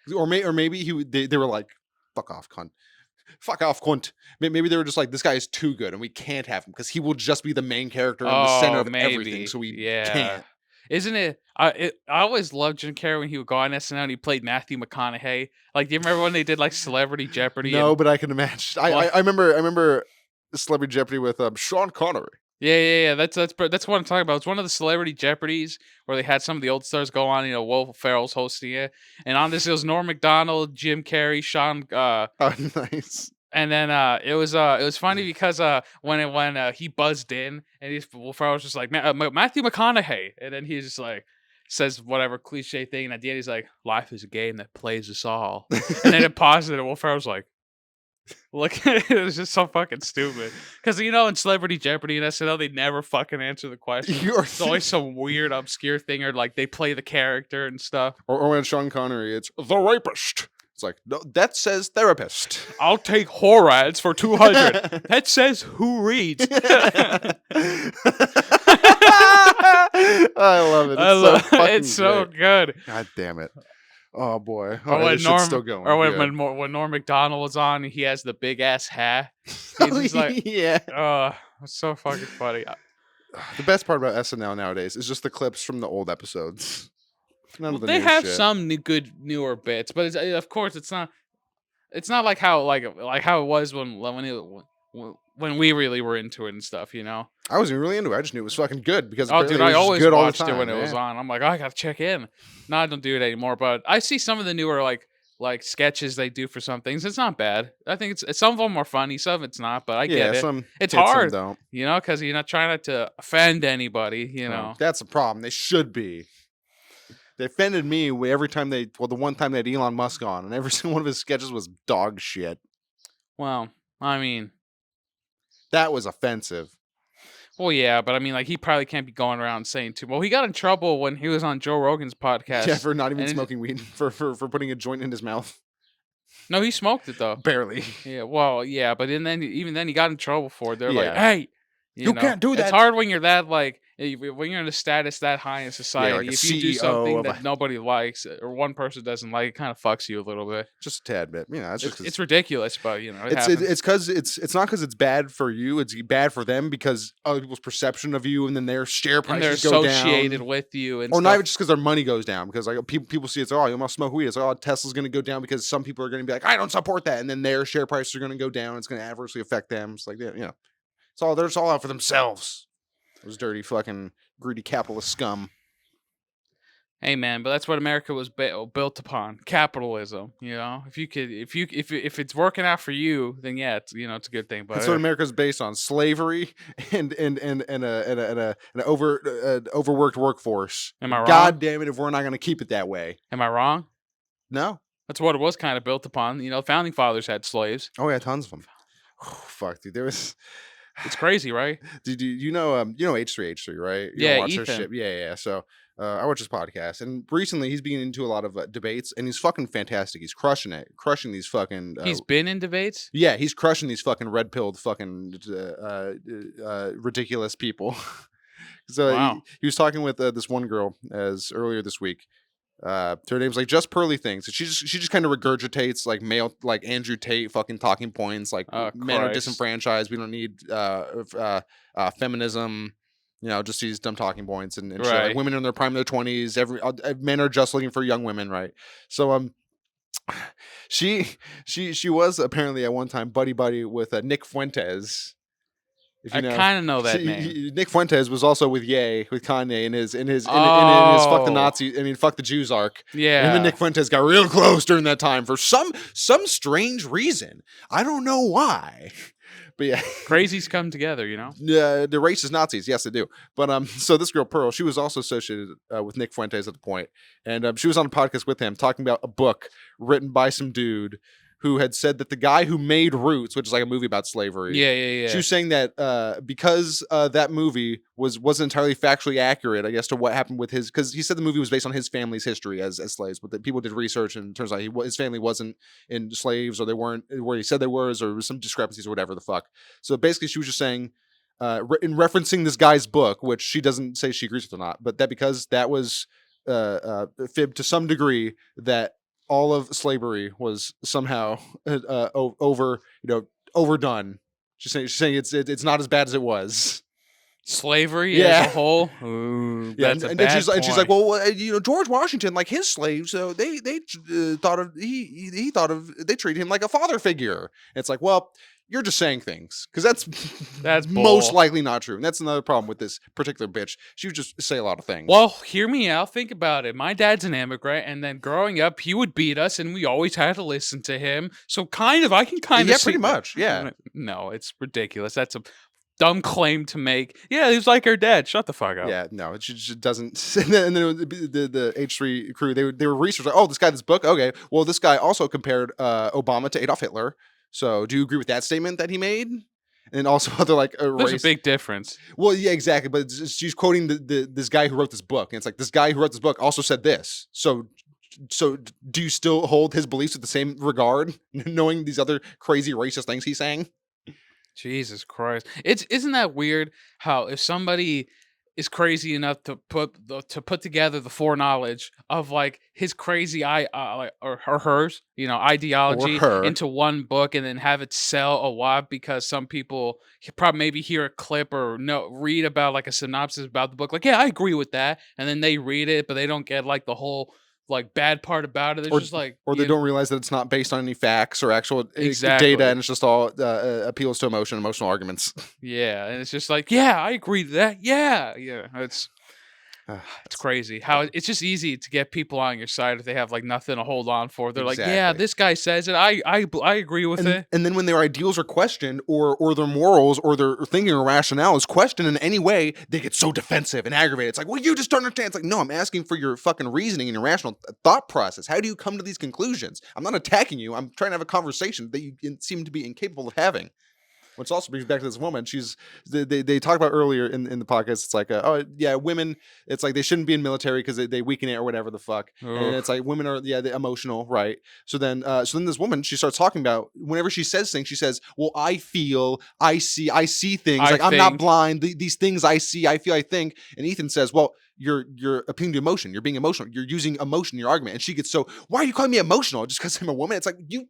so. Or maybe they were like, fuck off, cunt. Fuck off, cunt. Maybe they were just like, this guy is too good and we can't have him because he will just be the main character in the center of everything. So we can't. Isn't it? I always loved Jim Carrey when he would go on SNL and he played Matthew McConaughey. Like, do you remember when they did like Celebrity Jeopardy? No, but I can imagine. I remember Celebrity Jeopardy with Sean Connery. Yeah. That's what I'm talking about. It's one of the Celebrity Jeopardies where they had some of the old stars go on. Will Ferrell's hosting it, and on this it was Norm Macdonald, Jim Carrey, Sean. Oh, nice. And then it was funny because when he buzzed in and Will Ferrell was just like Matthew McConaughey, and then he just like says whatever cliche thing, and at the end he's like, "Life is a game that plays us all," and then it paused, and Will Ferrell was like, "Look," it was just so fucking stupid because in Celebrity Jeopardy and SNL they never fucking answer the question. It's always some weird obscure thing, or like they play the character and stuff. Or when Sean Connery, it's the rapist. It's like, no, that says therapist. I'll take Horads for 200. That says who reads. I love it. I It's so love it's fucking so great. good. God damn it. Oh boy. Or Oh, when this shit's Norm still going. or when Good. when Norm Macdonald is on, and he has the big ass hat. He's just like, Yeah. oh, it's so fucking funny. The best part about SNL nowadays is just the clips from the old episodes. None Well, of the they new have shit. some good newer bits, but of course it's not. It's not like how how it was when we really were into it and stuff. I wasn't really into it. I just knew it was fucking good because Oh, apparently dude, it I was just always good all the watched it when time. it was Yeah. on. I'm like, oh, I gotta check in. No, I don't do it anymore. But I see some of the newer like sketches they do for some things. It's not bad. I think it's some of them are funny, some of it's not. But I Yeah, get it. some It's hit, some hard, don't. because you're not trying not to offend anybody. That's a problem. They should be. They offended me every time the one time they had Elon Musk on, and every single one of his sketches was dog shit. Well, I mean, That was offensive. well, yeah, but I mean, like he probably can't be going around saying too. Well, he got in trouble when he was on Joe Rogan's podcast. Yeah, for not even and smoking weed, for putting a joint in his mouth. No, he smoked it though. Barely. Yeah, well, yeah, but even then he got in trouble for it. They're like, Yeah. hey, You can't do it's that. hard when you're that when you're in a status that high in society. like a If you do CEO something of that a- nobody likes or one person doesn't like, it kind of fucks you a little bit. Just a tad bit. That's just 'cause It's ridiculous, but it it's happens. it's because it's not because it's bad for you. It's bad for them because other people's perception of you, and then their share and they're prices go associated down. with you, and Or not stuff. even just because their money goes down. Because like people see it's you must smoke weed. It's Tesla's going to go down because some people are going to be like, I don't support that, and then their share prices are going to go down. It's going to adversely affect them. It's like they're just all out for themselves. Those dirty fucking greedy capitalist scum. Hey man, but that's what America was built upon: capitalism. If it's working out for you, then yeah, it's a good thing. But That's what America's based on: slavery and an overworked workforce. Am I wrong? God damn it! If we're not going to keep it that way, Am I wrong? no. That's what it was kind of built upon. Founding fathers had slaves. Oh yeah, tons of them. Oh, fuck, dude. There was. It's crazy, right? Dude, you know H3H3, right? You Yeah, watch their Ethan. shit. Yeah. So I watch his podcast, and recently he's been into a lot of debates, and he's fucking fantastic. He's crushing these fucking. He's been in debates. Yeah, he's crushing these fucking red pilled fucking ridiculous people. So Wow. he was talking with this one girl as earlier this week. Her name's like Just Pearly Things. So she just kind of regurgitates like male, like Andrew Tate fucking talking points, like Oh, men are Christ. disenfranchised. We don't need feminism. Just these dumb talking points and shit. Like Right. women are in their prime of their 20s. Men are just looking for young women, right? So she was apparently at one time buddy with Nick Fuentes. If I you know. kind of know that name. Nick Fuentes was also with Kanye in his fuck the Nazi, fuck the Jews arc. Yeah. And then Nick Fuentes got real close during that time for some strange reason. I don't know why. But yeah. Crazies come together, The racist Nazis, yes, they do. But so this girl Pearl, she was also associated with Nick Fuentes at the point, and she was on a podcast with him talking about a book written by some dude who had said that the guy who made Roots, which is like a movie about slavery, Yeah. she was saying that because that movie wasn't entirely factually accurate, I guess, to what happened with his, because he said the movie was based on his family's history as slaves, but that people did research and it turns out his family wasn't in slaves, or they weren't where he said they were, or some discrepancies or whatever the fuck. So basically, she was just saying, in referencing this guy's book, which she doesn't say she agrees with or not, but that because that was fibbed to some degree, that all of slavery was somehow overdone. She's saying it's not as bad as it was. Slavery as a whole. Ooh, that's a bad and she's like, point. well, George Washington, like his slaves, so they thought of he thought of they treated him like a father figure. And it's like, well, you're just saying things because that's most bull. likely not true, and that's another problem with this particular bitch. She would just say a lot of things. Well, hear me out. Think about it. My dad's an immigrant, and then growing up, he would beat us, and we always had to listen to him. So I can kind of yeah, pretty much, yeah. No, it's ridiculous. That's a dumb claim to make. Yeah, he was like her dad. Shut the fuck up. Yeah, no, it just doesn't. And then the H3 crew, they were researching. Like, oh, this book. Okay, well, this guy also compared Obama to Adolf Hitler. So, do you agree with that statement that he made? And also, other like there's a big difference. Well, yeah, exactly. But she's quoting this guy who wrote this book, and it's like this guy who wrote this book also said this. So do you still hold his beliefs with the same regard, knowing these other crazy racist things he's saying? Jesus Christ. Isn't that weird how if somebody is crazy enough to put together the foreknowledge of like his crazy like, or hers, or ideology her. into one book and then have it sell a lot because some people probably maybe hear a clip or read about like a synopsis about the book, like, yeah, I agree with that, and then they read it but they don't get like the whole like bad part about it. They're Or just like, or they don't realize that it's not based on any facts or actual data, exactly. and it's just all appeals to emotional arguments. Yeah, and it's just like, yeah, I agree to that. Yeah, yeah. It's That's crazy how it's just easy to get people on your side if they have like nothing to hold on for. They're like, yeah, exactly. this guy says it. I agree with it. And then when their ideals are questioned, or their morals or their thinking or rationale is questioned in any way, they get so defensive and aggravated. It's like, well, you just don't understand. It's like, no, I'm asking for your fucking reasoning and your rational thought process. How do you come to these conclusions? I'm not attacking you. I'm trying to have a conversation that you seem to be incapable of having. Which also brings back to this woman. They talked about earlier in the podcast. It's like, oh yeah, women. It's like they shouldn't be in military because they weaken it or whatever the fuck. And Ugh. it's like women are they're emotional, right? So then this woman, she starts talking about whenever she says things, she says, well, I feel, I see things. I Like, I'm not think. blind. These things I see, I feel, I think. And Ethan says, well, you're appealing to emotion. You're being emotional. You're using emotion in your argument. And she gets so, why are you calling me emotional just because I'm a woman? It's like, you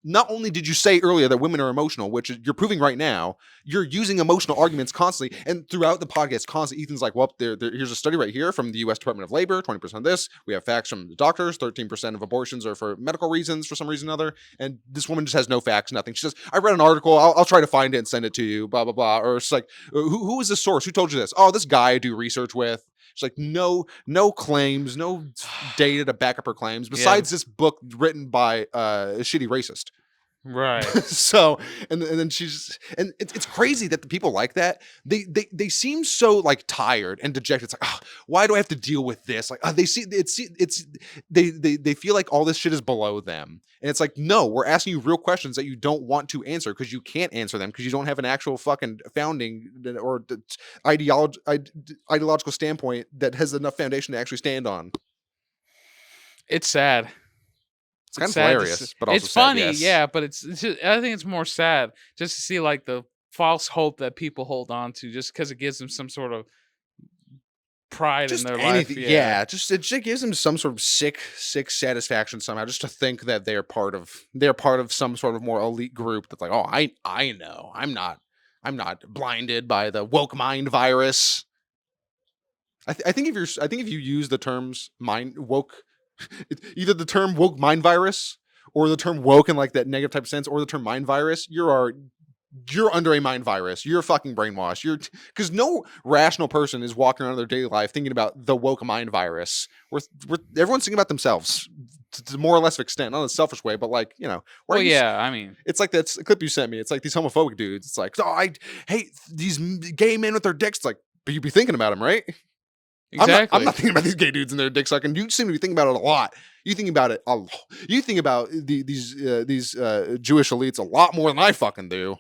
not only did you say earlier that women are emotional, which you're proving right now, you're using emotional arguments constantly. And throughout the podcast, constantly, Ethan's like, well, here's a study right here from the U.S. Department of Labor, 20% of this. We have facts from the doctors, 13% of abortions are for medical reasons for some reason or another. And this woman just has no facts, nothing. She says, I read an article. I'll try to find it and send it to you, blah, blah, blah. Or it's like, who is the source? Who told you this? Oh, this guy I do research with. She's like, no claims, no data to back up her claims, Yeah, besides this book written by a shitty racist. right. So and then she's and it's crazy that the people like that they seem so like tired and dejected. It's like, oh, why do I have to deal with this? Like, they see it's they feel like all this shit is below them, and it's like, no, we're asking you real questions that you don't want to answer because you can't answer them because you don't have an actual fucking founding or ideological standpoint that has enough foundation to actually stand on. It's sad. It's It's kind of sad hilarious, but also it's sad. funny, Yes. yeah, but it's just, I think it's more sad just to see like the false hope that people hold on to just because it gives them some sort of pride in Just their life. anything, Yeah, yeah. Just it just gives them some sort of sick satisfaction somehow, just to think that they're part of some sort of more elite group that's like, oh, I know, I'm not blinded by the woke mind virus. I think if you use the terms mind woke, either the term woke mind virus or the term woke in like that negative type of sense, or the term mind virus, you're under a mind virus. You're fucking brainwashed. Because no rational person is walking around their daily life thinking about the woke mind virus. Everyone's thinking about themselves to more or less of extent, not in a selfish way, but like, why well, are you? yeah, I mean, It's like that clip you sent me. It's like these homophobic dudes. It's like, oh, I hate these gay men with their dicks. It's like, but you'd be thinking about them, right? I'm not. I'm exactly. not thinking about these gay dudes and their dick sucking. You seem to be thinking about it a lot. You think about it a lot. You think about these Jewish elites a lot more than I fucking do.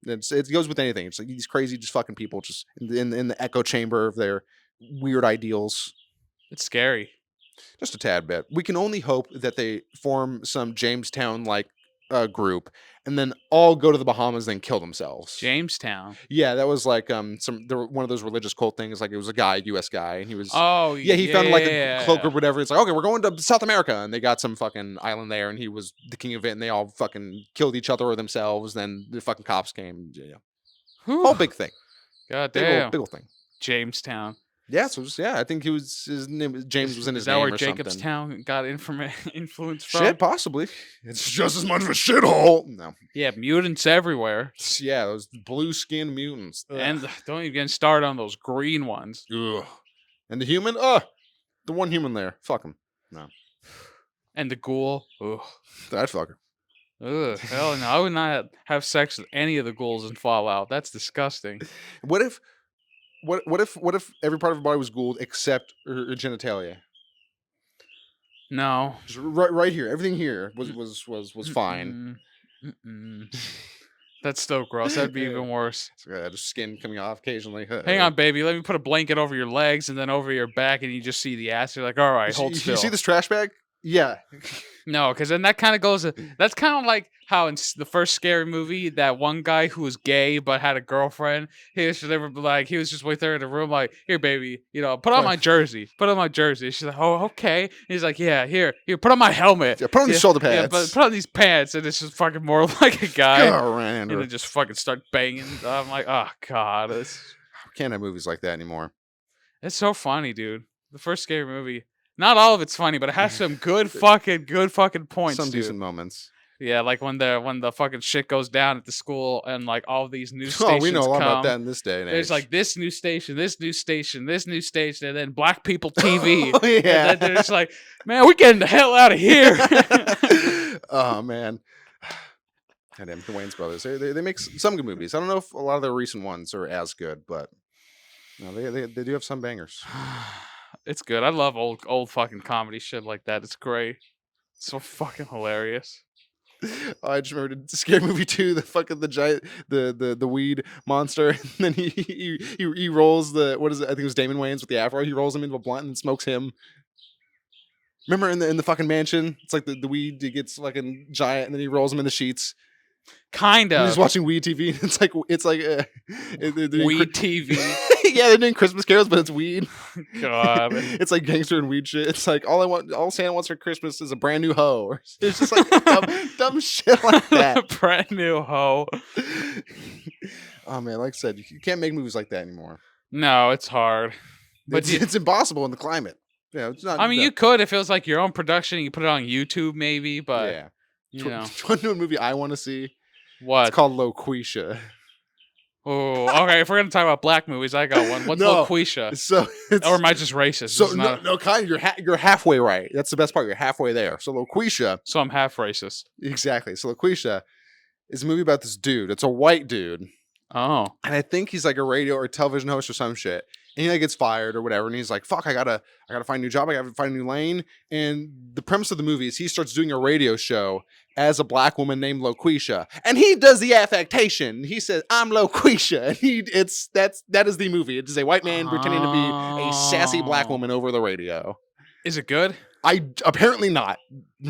It goes with anything. It's like these crazy, just fucking people, just in the echo chamber of their weird ideals. It's scary. Just a tad bit. We can only hope that they form some Jamestown like group and then all go to the Bahamas, then kill themselves. Jamestown. Yeah, that was like one of those religious cult things. Like, it was a guy, U.S. guy, and he was, Oh, yeah, he yeah, founded like a cult yeah. group or whatever. It's like, okay, we're going to South America, and they got some fucking island there, and he was the king of it, and they all fucking killed each other or themselves. Then the fucking cops came. Yeah, Whew. whole big thing, God big damn. old thing. Jamestown. Yeah, so I think his name James was in Is his that name where or something. Jacobstown got influence from? Shit, possibly. It's just as much of a shithole. No. Yeah, mutants everywhere. Yeah, those blue skinned mutants. Ugh. And don't even get started on those green ones. Ugh. And the human? The one human there. Fuck him. No. And the ghoul. Ugh. That fucker. Ugh. Hell no. I would not have sex with any of the ghouls in Fallout. That's disgusting. What if every part of her body was Gould except her genitalia? No. Just right here. Everything here was fine. Mm-mm. That's still gross. That'd be even worse. Just skin coming off occasionally. Hang on, baby. Let me put a blanket over your legs and then over your back, and you just see the ass. You're like, all right, hold still. You see this trash bag? Yeah. No, because then that kind of goes. That's kind of like how in the first scary movie, that one guy who was gay but had a girlfriend. He was just never like he was just with her in the room, like, "Here, baby, put on Right. my jersey. Put on my jersey." She's like, "Oh, okay." And he's like, "Yeah, here, put on my helmet. Yeah, put on these shoulder Yeah, but pads. put on these pants." And it's just fucking more like a guy, Go, Ryan. and then just fucking start banging. I'm like, oh god, Can't have movies like that anymore. it's so funny, dude. The first scary movie. Not all of it's funny, but it has some good fucking points, Some dude. decent moments. Yeah, like when the fucking shit goes down at the school and like all these news Oh, stations we know a lot about come. that in this day and age. There's like this new station, this new station, this new station, and then Black People TV. Oh, yeah. And then they're just like, man, we're getting the hell out of here. Oh man. Goddamn, the Wayans brothers. They make some good movies. I don't know if a lot of their recent ones are as good, but they do have some bangers. It's good. I love old fucking comedy shit like that. It's great. It's so fucking hilarious. Oh, I just remembered the scary movie too. The fucking the giant the weed monster, and then he rolls the what is it? I think it was Damon Wayans with the afro. He rolls him into a blunt and smokes him. Remember in the fucking mansion? It's like the weed he gets fucking giant, and then he rolls him in the sheets. Kind And of. he's watching weed TV. It's like Weed TV. Yeah, they're doing Christmas carols, but it's weed. God. It's like gangster and weed shit. It's like all Santa wants for Christmas is a brand new hoe. It's just like dumb shit like that. Brand new hoe. Oh man, like I said, you can't make movies like that anymore. No, it's hard. But It's impossible in the climate. Yeah, it's not. I mean, you could if it was like your own production. You put it on YouTube, maybe. But yeah. you Do know you want to know a movie I want to see? what? It's called Loquisha. Oh, okay. If we're gonna talk about black movies, I got one. What's No. Loquisha? So Or am I just racist? So It's not no, kind of. You're halfway right. That's the best part. You're halfway there. So Loquisha, so I'm half racist. exactly. So Loquisha is a movie about this dude. It's a white dude, Oh, and I think he's like a radio or television host or some shit. And he like gets fired or whatever, and he's like, "Fuck, I gotta find a new job. I gotta find a new lane." And the premise of the movie is he starts doing a radio show as a black woman named Loquisha, and he does the affectation. He says, "I'm Loquisha," and that is the movie. It is a white man pretending to be a sassy black woman over the radio. is it good? Apparently not.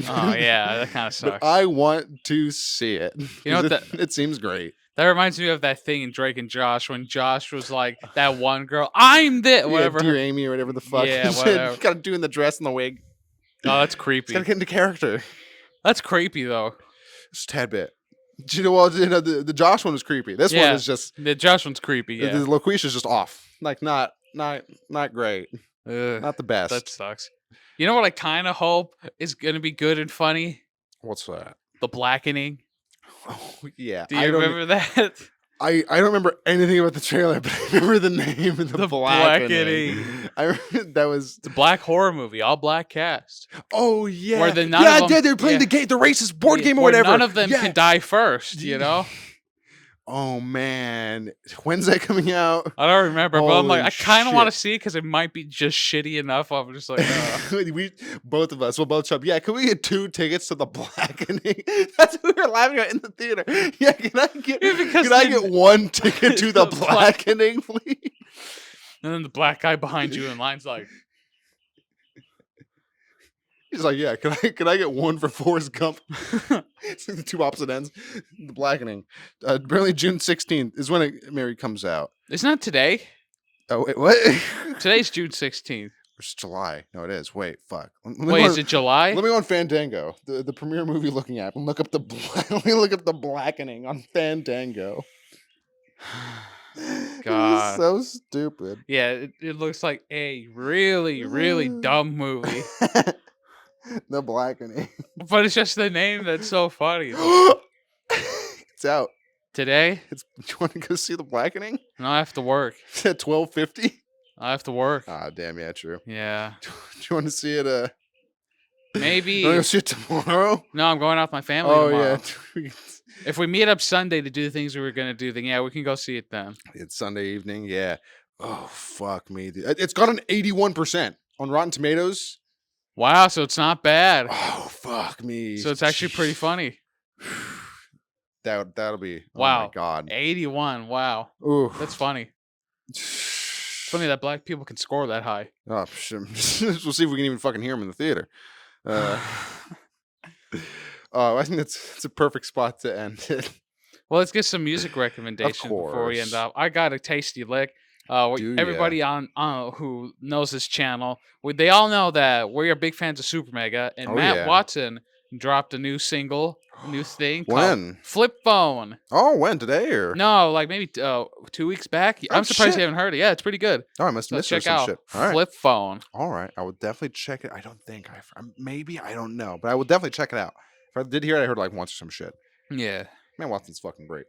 Oh yeah, that kind of sucks. But I want to see it. You know what It seems great. That reminds me of that thing in Drake and Josh when Josh was like that one girl. I'm this whatever. Dear Amy or whatever the fuck. Yeah, whatever. Got to do in the dress and the wig. Oh, that's Got creepy. to get into character. That's creepy though. Just a tad bit. You know, well, the Josh one was creepy. This one is just The Josh one's creepy. Yeah, the Loquisha's just off. Like not great. Ugh, Not the best. that sucks. You know what I kind of hope is gonna be good and funny? What's that? The Blackening. Oh yeah. Do you remember that? I don't remember anything about the trailer, but I remember the name of the Blackening. I remember that was It's a black horror movie, all black cast. oh yeah. Where none of them, they were playing the racist board game or where whatever. none of them Yeah. can die first. You know, Oh man, when's that coming out? I don't remember, but I'm like, I Holy kind of want to shit. see it because it might be just shitty enough. I'm just like, We both of us will both show up. Yeah, can we get 2 tickets to the Blackening? That's what we were laughing at in the theater. Yeah, can I get Yeah, because can I then- get 1 ticket to the The Blackening, please? and then the black guy behind you in line's like, He's like, yeah, can I get 1 for Forrest Gump? It's like the 2 opposite ends. The Blackening. Apparently June 16th is when it Mary comes out. isn't that today? Oh wait, what? Today's June 16th. It's July. No, it is. Wait, fuck. Let me Wait, go is on- it July? Let me go on Fandango, the premier movie looking app, and look up let me look up the Blackening on Fandango. God. It's so stupid. Yeah, it looks like a really, really dumb movie. The Blackening. But it's just the name that's so funny. It's out. Today? Do you want to go see the Blackening? No, I have to work. It's at 12:50. I have to work. Ah, damn, yeah, true. Yeah. Do you want to see it? Maybe. You want to go see it tomorrow? No, I'm going out with my family Oh tomorrow. yeah. If we meet up Sunday to do the things we were going to do, then yeah, we can go see it then. It's Sunday evening. Yeah. Oh fuck me, dude. It's got an 81% on Rotten Tomatoes. Wow, so it's not bad. Oh fuck me. So it's actually pretty funny. That'll be. Oh Wow. my god. 81. Wow. Ooh. That's funny. It's funny that black people can score that high. Oh, shit. We'll see if we can even fucking hear him in the theater. Uh, I think it's a perfect spot to end it. Well, let's get some music Of recommendations before we end course. up. I got a tasty lick. Do ya? Everybody on who knows this channel, they all know that we're big fans of Super Mega, and Oh Matt yeah. Watson dropped a new single, a new thing called When? Flip Phone. Oh, when? Today or? No, like maybe 2 weeks back. Oh I'm surprised you shit. haven't heard it. Yeah, it's pretty good. Oh, I must have So missed it or check some out shit. All right. Flip Phone. All right. I will definitely check it. I don't think maybe I don't know, but I will definitely check it out. If I did hear it, I heard like once or some shit. Yeah. Man, Watson's fucking great.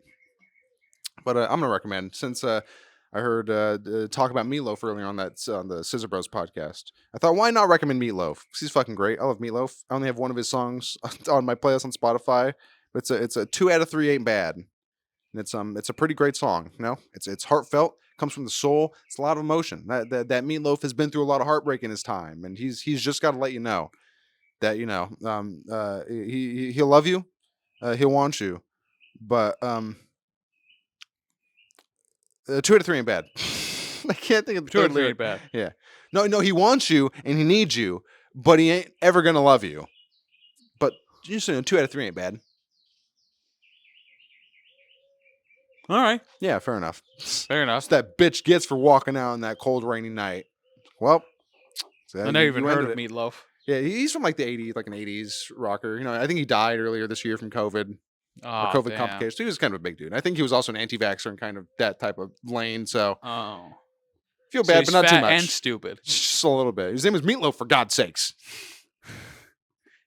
But I'm gonna recommend since I heard talk about Meatloaf earlier on on the Scissor Bros podcast. I thought why not recommend Meatloaf? 'Cause he's fucking great. I love Meatloaf. I only have one of his songs on my playlist on Spotify, but it's a 2 out of 3 ain't bad. And it's a pretty great song. You know, it's heartfelt, comes from the soul. It's a lot of emotion. That Meatloaf has been through a lot of heartbreak in his time, and he's just got to let you know that he'll love you, he'll want you, but 2 out of 3 ain't bad. I can't think of the Two or third three lyric. ain't bad. Yeah, no, he wants you and he needs you, but he ain't ever gonna love you. But just 2 out of 3 ain't bad. All right. Yeah, fair enough. Fair enough. That's that bitch gets for walking out on that cold, rainy night. Well, so I never even heard ended of it. Meatloaf. Yeah, he's from like the '80s, like an '80s rocker. You know, I think he died earlier this year from COVID or Oh, COVID damn. complications. He was kind of a big dude. I think he was also an anti-vaxxer and kind of that type of lane. So Oh. feel So bad, he's but not too fat much. and stupid. Just a little bit. His name was Meatloaf, for God's sakes.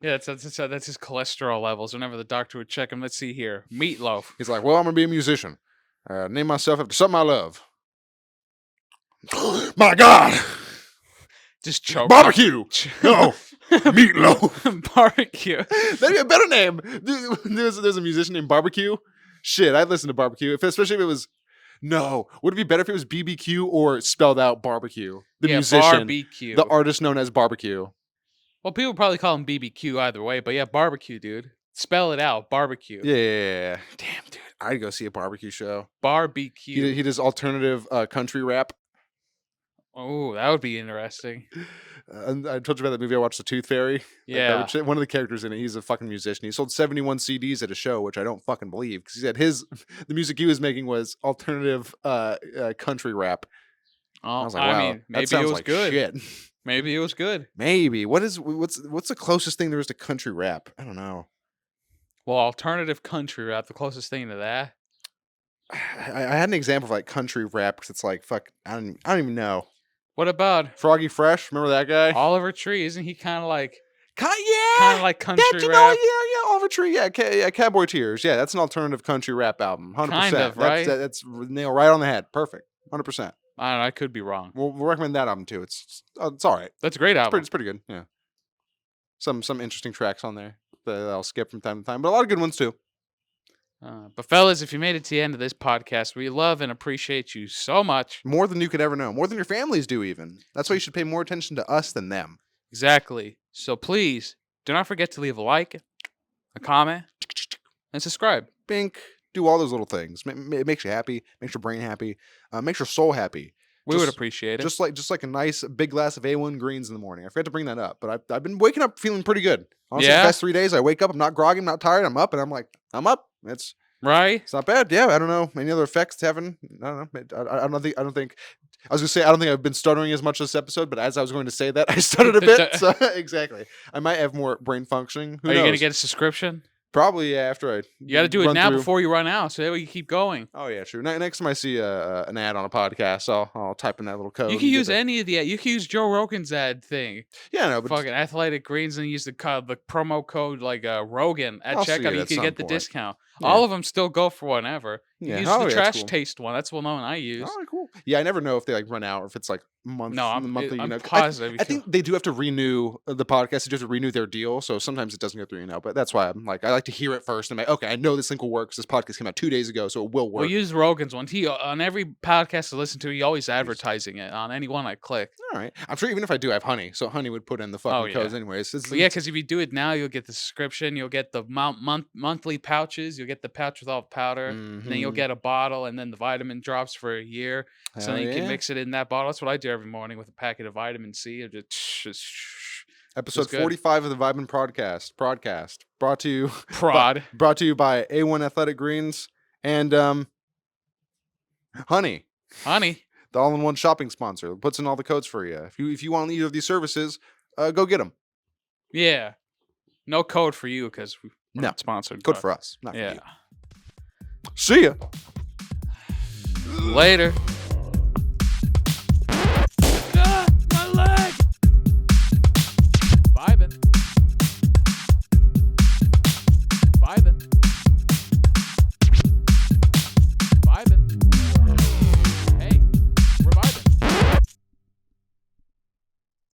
Yeah, that's his cholesterol levels. Whenever the doctor would check him, let's see here, Meatloaf. He's like, well, I'm gonna be a musician. Name myself after something I love. My God, Just choke. barbecue. No, Meatloaf. Barbecue. That'd be a better name. There's a musician named Barbecue. Shit, I'd listen to Barbecue, especially if it was. No, would it be better if it was BBQ or spelled out Barbecue? The musician, Barbecue. the artist known as Barbecue. Well, people probably call him BBQ either way, but yeah, barbecue, dude. Spell it out, barbecue. Yeah. Damn, dude. I'd go see a barbecue show. Barbecue. He does alternative country rap. Oh, that would be interesting. And I told you about that movie I watched, The Tooth Fairy. Yeah. One of the characters in it, he's a fucking musician. He sold 71 CDs at a show, which I don't fucking believe, because he said the music he was making was alternative country rap. Oh, I was like, wow, mean, maybe that sounds it was like good. shit. Maybe it was good. Maybe. What's the closest thing there is to country rap? I don't know. Well, alternative country rap, the closest thing to that. I had an example of like country rap because it's like fuck. I don't even know. What about Froggy Fresh? Remember that guy? Oliver Tree? Isn't he kind of like Yeah, kind of like country that, rap? yeah, Oliver Tree, yeah, Cowboy Tears, yeah, that's an alternative country rap album, 100%. Kind of, right? That's nail right on the head, perfect, 100%. I don't know. I could be wrong. We'll recommend that album too. It's all right. That's a great album. It's pretty good. Yeah, some interesting tracks on there that I'll skip from time to time, but a lot of good ones too. But fellas, if you made it to the end of this podcast, we love and appreciate you so much. More than you could ever know, more than your families do even. That's why you should pay more attention to us than them. Exactly. So please do not forget to leave a like, a comment, and subscribe. Bink. Do all those little things. It makes you happy. Makes your brain happy. Makes your soul happy. We would appreciate it. Just like a nice big glass of A1 greens in the morning. I forgot to bring that up, but I've been waking up feeling pretty good. Honestly, Yeah? the past 3 days, I wake up, I'm not groggy, I'm not tired, I'm up, and I'm like, I'm up. Right? It's not bad. Yeah, I don't know any other effects it's having. I don't know. I don't think. I was gonna say I don't think I've been stuttering as much this episode, but as I was going to say that, I stuttered a bit. So exactly, I might have more brain functioning. Who Are you knows? gonna get a subscription? Probably after I. You got to do it run now through. before you run out, so that way you keep going. Oh yeah, true. Next time I see an ad on a podcast, I'll type in that little code. You can use any of the. You can use Joe Rogan's ad thing. Yeah, no, but Fucking Athletic Greens and use the promo code like Rogan at I'll see checkout. it You at can some get the point. discount. Yeah. All of them still go for whatever. You Yeah. use Oh, the yeah, that's trash cool. taste one. That's the one I use. Oh, cool. Yeah, I never know if they like run out or if it's like monthly. I'm you know. positive. I think they do have to renew the podcast. They do have to renew their deal, so sometimes it doesn't go through. But that's why I'm like, I like to hear it first. I'm like, okay, I know this link will work because this podcast came out 2 days ago, so it will work. We'll use Rogan's one. He on every podcast I listen to, he always advertising it on any one I click. All right, I'm sure even if I do have Honey, so Honey would put in the fucking yeah. codes anyways. But yeah, because if you do it now, you'll get the subscription. You'll get the monthly pouches. You'll get the pouch with all the powder. And then you'll get a bottle, and then the vitamin drops for a year. So then you can mix it in that bottle. That's what I do every morning with a packet of vitamin C. I just Episode good. 45 of the Vibin Podcast. Brought to you Prod. brought to you by A1 Athletic Greens and Honey, Honey. the all-in-one shopping sponsor that puts in all the codes for you. If you want either of these services, go get them. Yeah. No code for you because we're No. not sponsored. Code but- for us, not for Yeah. you. See ya. Later.